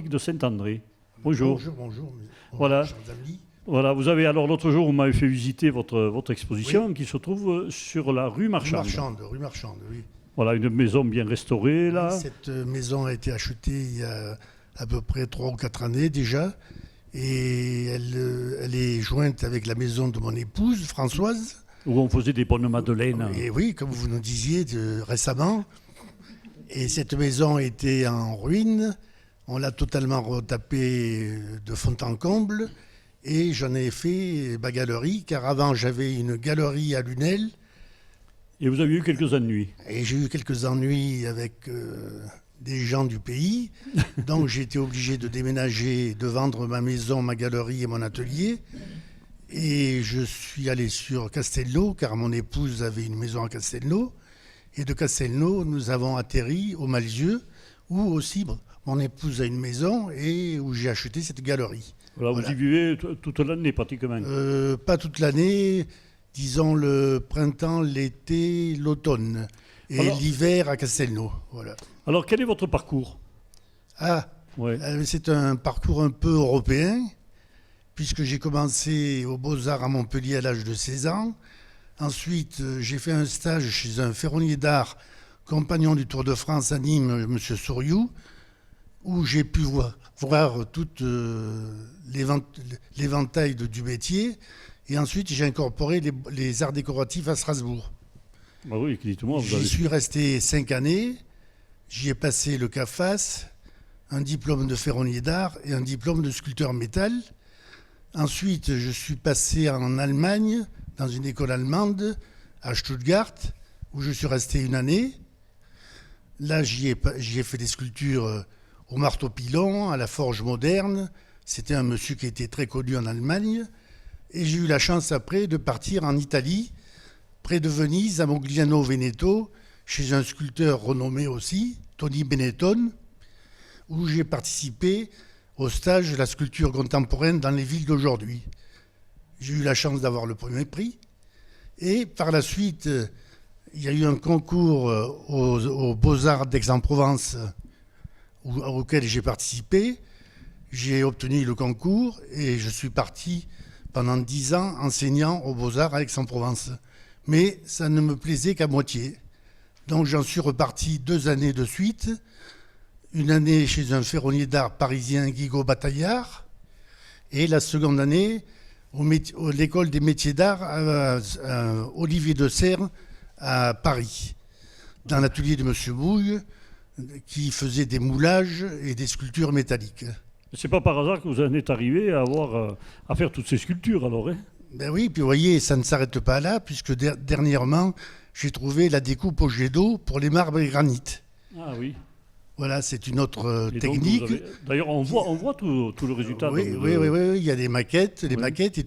de Saint-André. Bonjour. Bonjour. Voilà. Chers amis. Voilà, vous avez alors l'autre jour, vous m'avez fait visiter votre exposition qui se trouve sur la rue Marchande. Rue Marchande, oui. Voilà, une maison bien restaurée là. Cette maison a été achetée il y a à peu près 3 ou 4 années déjà. Et elle est jointe avec la maison de mon épouse, Françoise. Où on faisait des bonnes madeleines. Et oui, comme vous nous disiez récemment. Et cette maison était en ruine. On l'a totalement retapée de fond en comble. Et j'en ai fait ma galerie, car avant j'avais une galerie à Lunel. Et vous avez eu quelques ennuis. Et j'ai eu quelques ennuis avec des gens du pays. Donc j'ai été obligé de déménager, de vendre ma maison, ma galerie et mon atelier. Et je suis allé sur Castelnau, car mon épouse avait une maison à Castelnau. Et de Castelnau, nous avons atterri au Malzieu, où aussi mon épouse a une maison et où j'ai acheté cette galerie. Voilà, vous y vivez toute l'année pratiquement. Pas toute l'année, disons le printemps, l'été, l'automne. Et l'hiver à Castelnau. Voilà. Alors quel est votre parcours? C'est un parcours un peu européen, puisque j'ai commencé aux Beaux-Arts à Montpellier à l'âge de 16 ans. Ensuite, j'ai fait un stage chez un ferronnier d'art, compagnon du Tour de France à Nîmes, M. Souriou, où j'ai pu voir toute l'éventail du métier. Et ensuite, j'ai incorporé les arts décoratifs à Strasbourg. Bah oui, dites-moi. J'y suis resté 5 années. J'y ai passé le CAFAS, un diplôme de ferronnier d'art et un diplôme de sculpteur métal. Ensuite, je suis passé en Allemagne, dans une école allemande, à Stuttgart, où je suis resté 1 année. Là, j'y ai fait des sculptures au marteau-pilon, à la forge moderne. C'était un monsieur qui était très connu en Allemagne. Et j'ai eu la chance après de partir en Italie, près de Venise, à Mogliano Veneto, chez un sculpteur renommé aussi, Tony Benetton, où j'ai participé au stage de la sculpture contemporaine dans les villes d'aujourd'hui. J'ai eu la chance d'avoir le premier prix. Et par la suite, il y a eu un concours aux Beaux-Arts d'Aix-en-Provence auquel j'ai participé. J'ai obtenu le concours et je suis parti pendant 10 ans enseignant aux Beaux-Arts à Aix-en-Provence. Mais ça ne me plaisait qu'à moitié. Donc j'en suis reparti 2 années de suite. 1 année chez un ferronnier d'art parisien, Guigo Bataillard. Et la seconde année, à l'école des métiers d'art à Olivier de Serres à Paris, dans l'atelier de M. Bouille, qui faisait des moulages et des sculptures métalliques. C'est pas par hasard que vous en êtes arrivé à faire toutes ces sculptures alors, hein? Ben oui, puis vous voyez, ça ne s'arrête pas là, puisque dernièrement, j'ai trouvé la découpe au jet d'eau pour les marbres et granites. Ah oui. Voilà, c'est une autre technique. D'ailleurs, on voit tout le résultat. Oui, il y a des maquettes. Les maquettes, il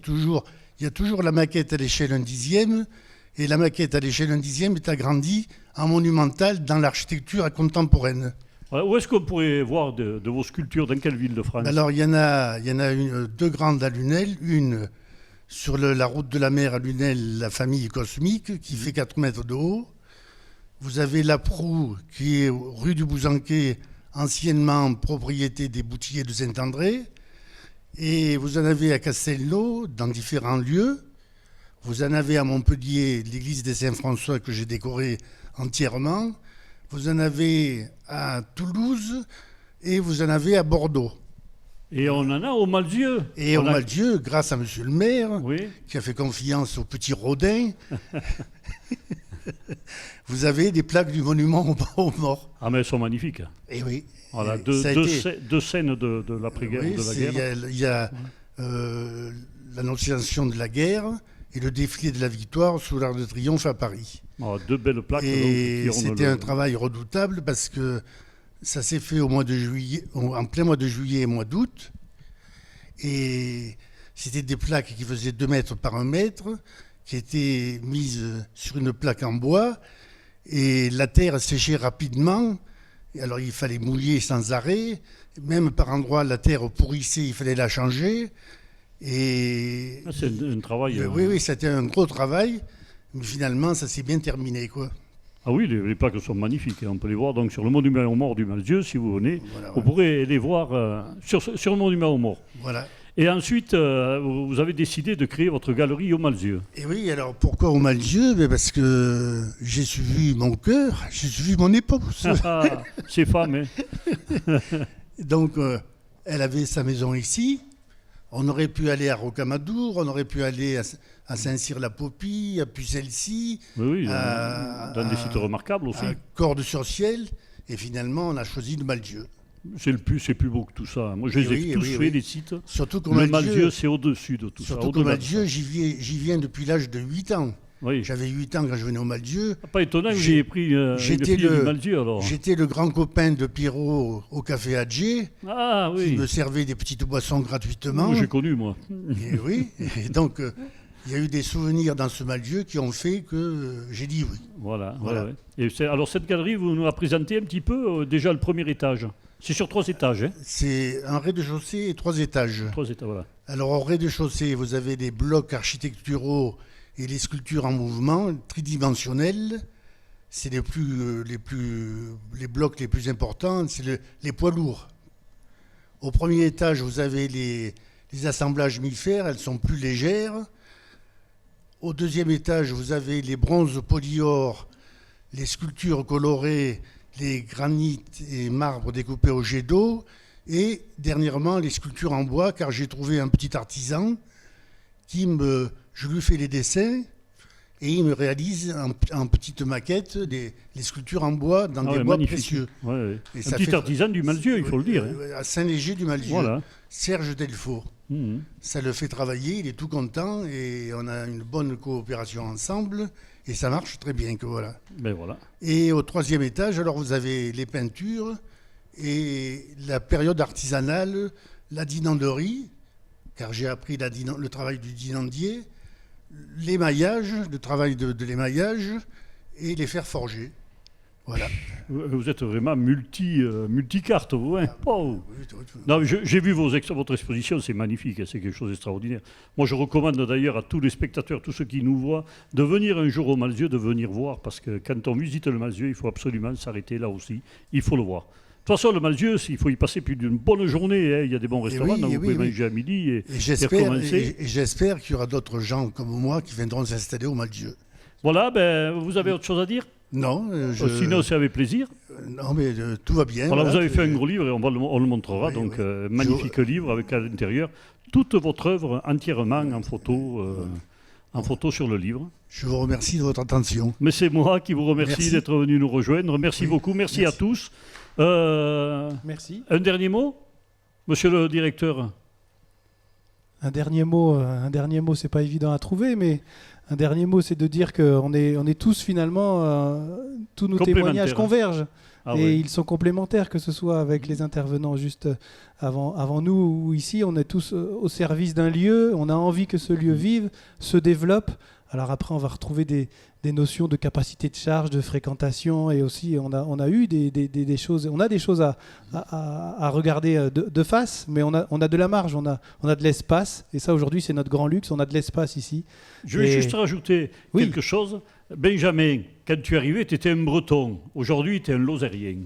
y a toujours la maquette à l'échelle 1/10, et la maquette à l'échelle 1/10 est agrandie en monumental dans l'architecture contemporaine. Voilà, où est-ce qu'on pourrait voir de vos sculptures? Dans quelle ville de France? Alors, il y en a 2 grandes à Lunel. Une sur la route de la mer à Lunel, la famille cosmique, qui fait 4 mètres de haut. Vous avez la proue qui est rue du Bouzanquet, anciennement propriété des Boutilliers de Saint-André. Et vous en avez à Castelnau, dans différents lieux. Vous en avez à Montpellier, l'église des Saint-François que j'ai décorée entièrement. Vous en avez à Toulouse et vous en avez à Bordeaux. Et on en a au Malzieu. Et au Malzieu, grâce à monsieur le maire, Oui. qui a fait confiance au petit Rodin, vous avez des plaques du monument aux morts. Ah, mais elles sont magnifiques. Et oui. Voilà, Ça a été- deux scènes de l'après-guerre, Oui, de la guerre. il y a l'annonciation de la guerre et le défilé de la victoire sous l'Arc de Triomphe à Paris. Ah, deux belles plaques. Et donc, qui c'était ornent un travail redoutable parce que ça s'est fait au mois de juillet, en plein mois de juillet et mois d'août. Et c'était des plaques qui faisaient 2 mètres par 1 mètre, qui étaient mises sur une plaque en bois. Et la terre séchait rapidement. Et alors il fallait mouiller sans arrêt. Même par endroits, la terre pourrissait, il fallait la changer. Et Ah, c'est un travail. oui, c'était un gros travail. Mais finalement, ça s'est bien terminé, quoi. Ah oui, les plaques sont magnifiques. On peut les voir donc sur le monument aux morts du Malzieu, si vous venez. Voilà, Vous pourrez les voir sur le monument aux morts. Voilà. Et ensuite, vous avez décidé de créer votre galerie au Malzieu. Et oui, alors pourquoi au Malzieu? Parce que j'ai suivi mon cœur, j'ai suivi mon épouse. Ah, ces femmes, hein. Donc, elle avait sa maison ici. On aurait pu aller à Rocamadour, on aurait pu aller à Saint-Cyr-la-Popie, à Pucelcy, Oui, dans des à- sites remarquables aussi. à Cordes-sur-Ciel. Et finalement, on a choisi le Malzieu. C'est plus beau que tout ça. Moi, je les Oui, ai tous oui, faits, oui. les sites. Surtout qu'au Le Malzieu, Malzieu, c'est au-dessus de tout ça. surtout qu'au au-delà de Malzieu, ça. j'y viens depuis l'âge de 8 ans. Oui. J'avais 8 ans quand je venais au Malzieu. Pas étonnant que vous J'ai- ayez pris une j'étais fille le- du Malzieu, alors. J'étais le grand copain de Pierrot au café Adjé, Ah qui oui, me servait des petites boissons gratuitement. j'ai connu, moi. Et oui, et donc il y a eu des souvenirs dans ce Malzieu qui ont fait que j'ai dit oui. Voilà. Voilà. ouais, ouais. Et alors, cette galerie, vous nous la présentez un petit peu, déjà le premier étage. C'est sur 3 étages, hein. C'est un rez-de-chaussée et 3 étages. 3 étages, voilà. Alors au rez-de-chaussée, vous avez les blocs architecturaux et les sculptures en mouvement tridimensionnelles. C'est les blocs les plus importants, c'est les poids lourds. Au premier étage, vous avez les assemblages mi-fer, elles sont plus légères. Au deuxième étage, vous avez les bronzes polyores, les sculptures colorées, les granites et marbres découpés au jet d'eau. Et dernièrement, les sculptures en bois, car j'ai trouvé un petit artisan je lui fais les dessins et il me réalise en petite maquette les sculptures en bois dans Ah des ouais, bois magnifique. précieux. Ouais, ouais. Et Un ça petit fait- artisan du Malzieu, il faut le dire, hein. À Saint-Léger du Malzieu, Voilà. Serge Delfaux. Mhm. Ça le fait travailler, il est tout content et on a une bonne coopération ensemble et ça marche très bien. Voilà. Ben voilà. Et au troisième étage, alors vous avez les peintures et la période artisanale, la dinanderie, car j'ai appris le travail du dinandier, l'émaillage, le travail de l'émaillage et les fers forgés. Voilà. Vous êtes vraiment multicarte, vous, hein. Oh. Oui, Non, mais j'ai vu votre exposition, c'est magnifique, hein, c'est quelque chose d'extraordinaire. Moi, je recommande d'ailleurs à tous les spectateurs, tous ceux qui nous voient, de venir un jour au Malzieu, de venir voir, parce que quand on visite le Malzieu, il faut absolument s'arrêter là aussi, il faut le voir. De toute façon, le Malzieu, il faut y passer plus d'une bonne journée, hein. Il y a des bons restaurants, oui, donc et vous pouvez oui, manger à midi et Et recommencer. j'espère qu'il y aura d'autres gens comme moi qui viendront s'installer au Malzieu. Voilà, ben, vous avez autre chose à dire? Non, Sinon, c'est avec plaisir. non mais tout va bien. Voilà, voilà. vous avez fait un gros livre et on le montrera. Oui, donc, oui. magnifique livre avec à l'intérieur toute votre œuvre entièrement en photo sur le livre. Je vous remercie de votre attention. Mais c'est moi qui vous remercie Merci. d'être venu nous rejoindre. Merci Oui, beaucoup. Merci à merci. tous. Merci. Un dernier mot, monsieur le directeur? Un dernier mot, c'est pas évident à trouver, mais un dernier mot, c'est de dire qu'on est tous finalement, tous nos témoignages Complémentaires. convergent. Ah et oui. ils sont complémentaires, que ce soit avec les intervenants juste avant nous ou ici. On est tous au service d'un lieu, on a envie que ce lieu vive, se développe. Alors après, on va retrouver des notions de capacité de charge, de fréquentation, et aussi on a eu des choses, on a des choses à regarder de face, mais on a de la marge, on a de l'espace, et ça aujourd'hui c'est notre grand luxe, on a de l'espace ici. Je vais Et- juste rajouter Oui. quelque chose. Benjamin, quand tu es arrivé, tu étais un breton. Aujourd'hui, tu es un lozérien.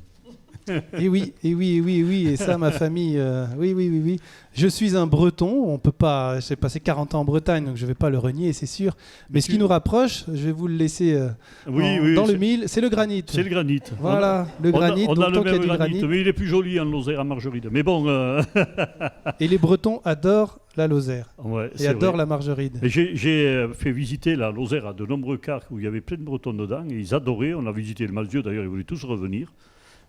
Et oui, et ça, ma famille, oui. Je suis un Breton, on peut pas. J'ai passé 40 ans en Bretagne, donc je vais pas le renier, c'est sûr. Mais ce qui nous rapproche, je vais vous le laisser dans le mille, c'est le granit. C'est le granit. Voilà, le granit. On a le donc, même il y a du granit, mais il est plus joli en Lozère à Margeride. Mais bon. Et les Bretons adorent la Lozère Ouais, et adorent la Margeride. J'ai fait visiter la Lozère à de nombreux cas où il y avait plein de Bretons dedans et ils adoraient. On a visité le Malzieu, d'ailleurs, ils voulaient tous revenir.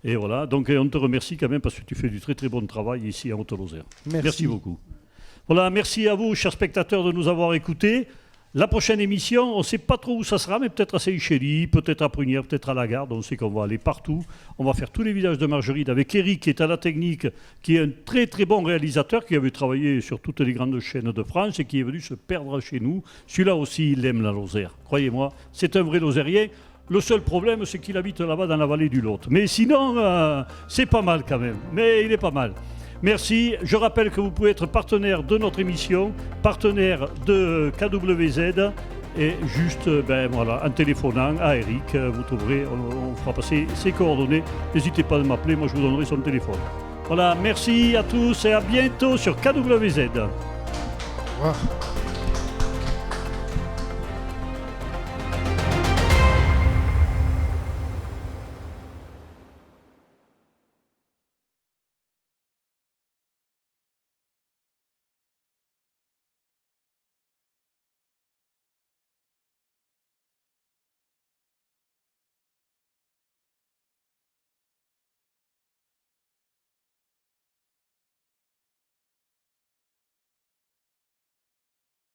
Et voilà, donc on te remercie quand même parce que tu fais du très très bon travail ici à Haute-Lozère. Merci beaucoup. Voilà, merci à vous, chers spectateurs, de nous avoir écoutés. La prochaine émission, on ne sait pas trop où ça sera, mais peut-être à Seychelles, peut-être à Prunières, peut-être à la Garde. On sait qu'on va aller partout. On va faire tous les villages de Margeride avec Eric, qui est à la technique, qui est un très très bon réalisateur, qui avait travaillé sur toutes les grandes chaînes de France et qui est venu se perdre chez nous. Celui-là aussi, il aime la Lozère. Croyez-moi, c'est un vrai Lozérien. Le seul problème, c'est qu'il habite là-bas dans la vallée du Lot. Mais sinon, c'est pas mal quand même. Mais il est pas mal. Merci. Je rappelle que vous pouvez être partenaire de notre émission, partenaire de KWZ. Et juste, en téléphonant à Eric, vous trouverez, on fera passer ses coordonnées. N'hésitez pas à m'appeler, moi je vous donnerai son téléphone. Voilà, merci à tous et à bientôt sur KWZ. Au revoir.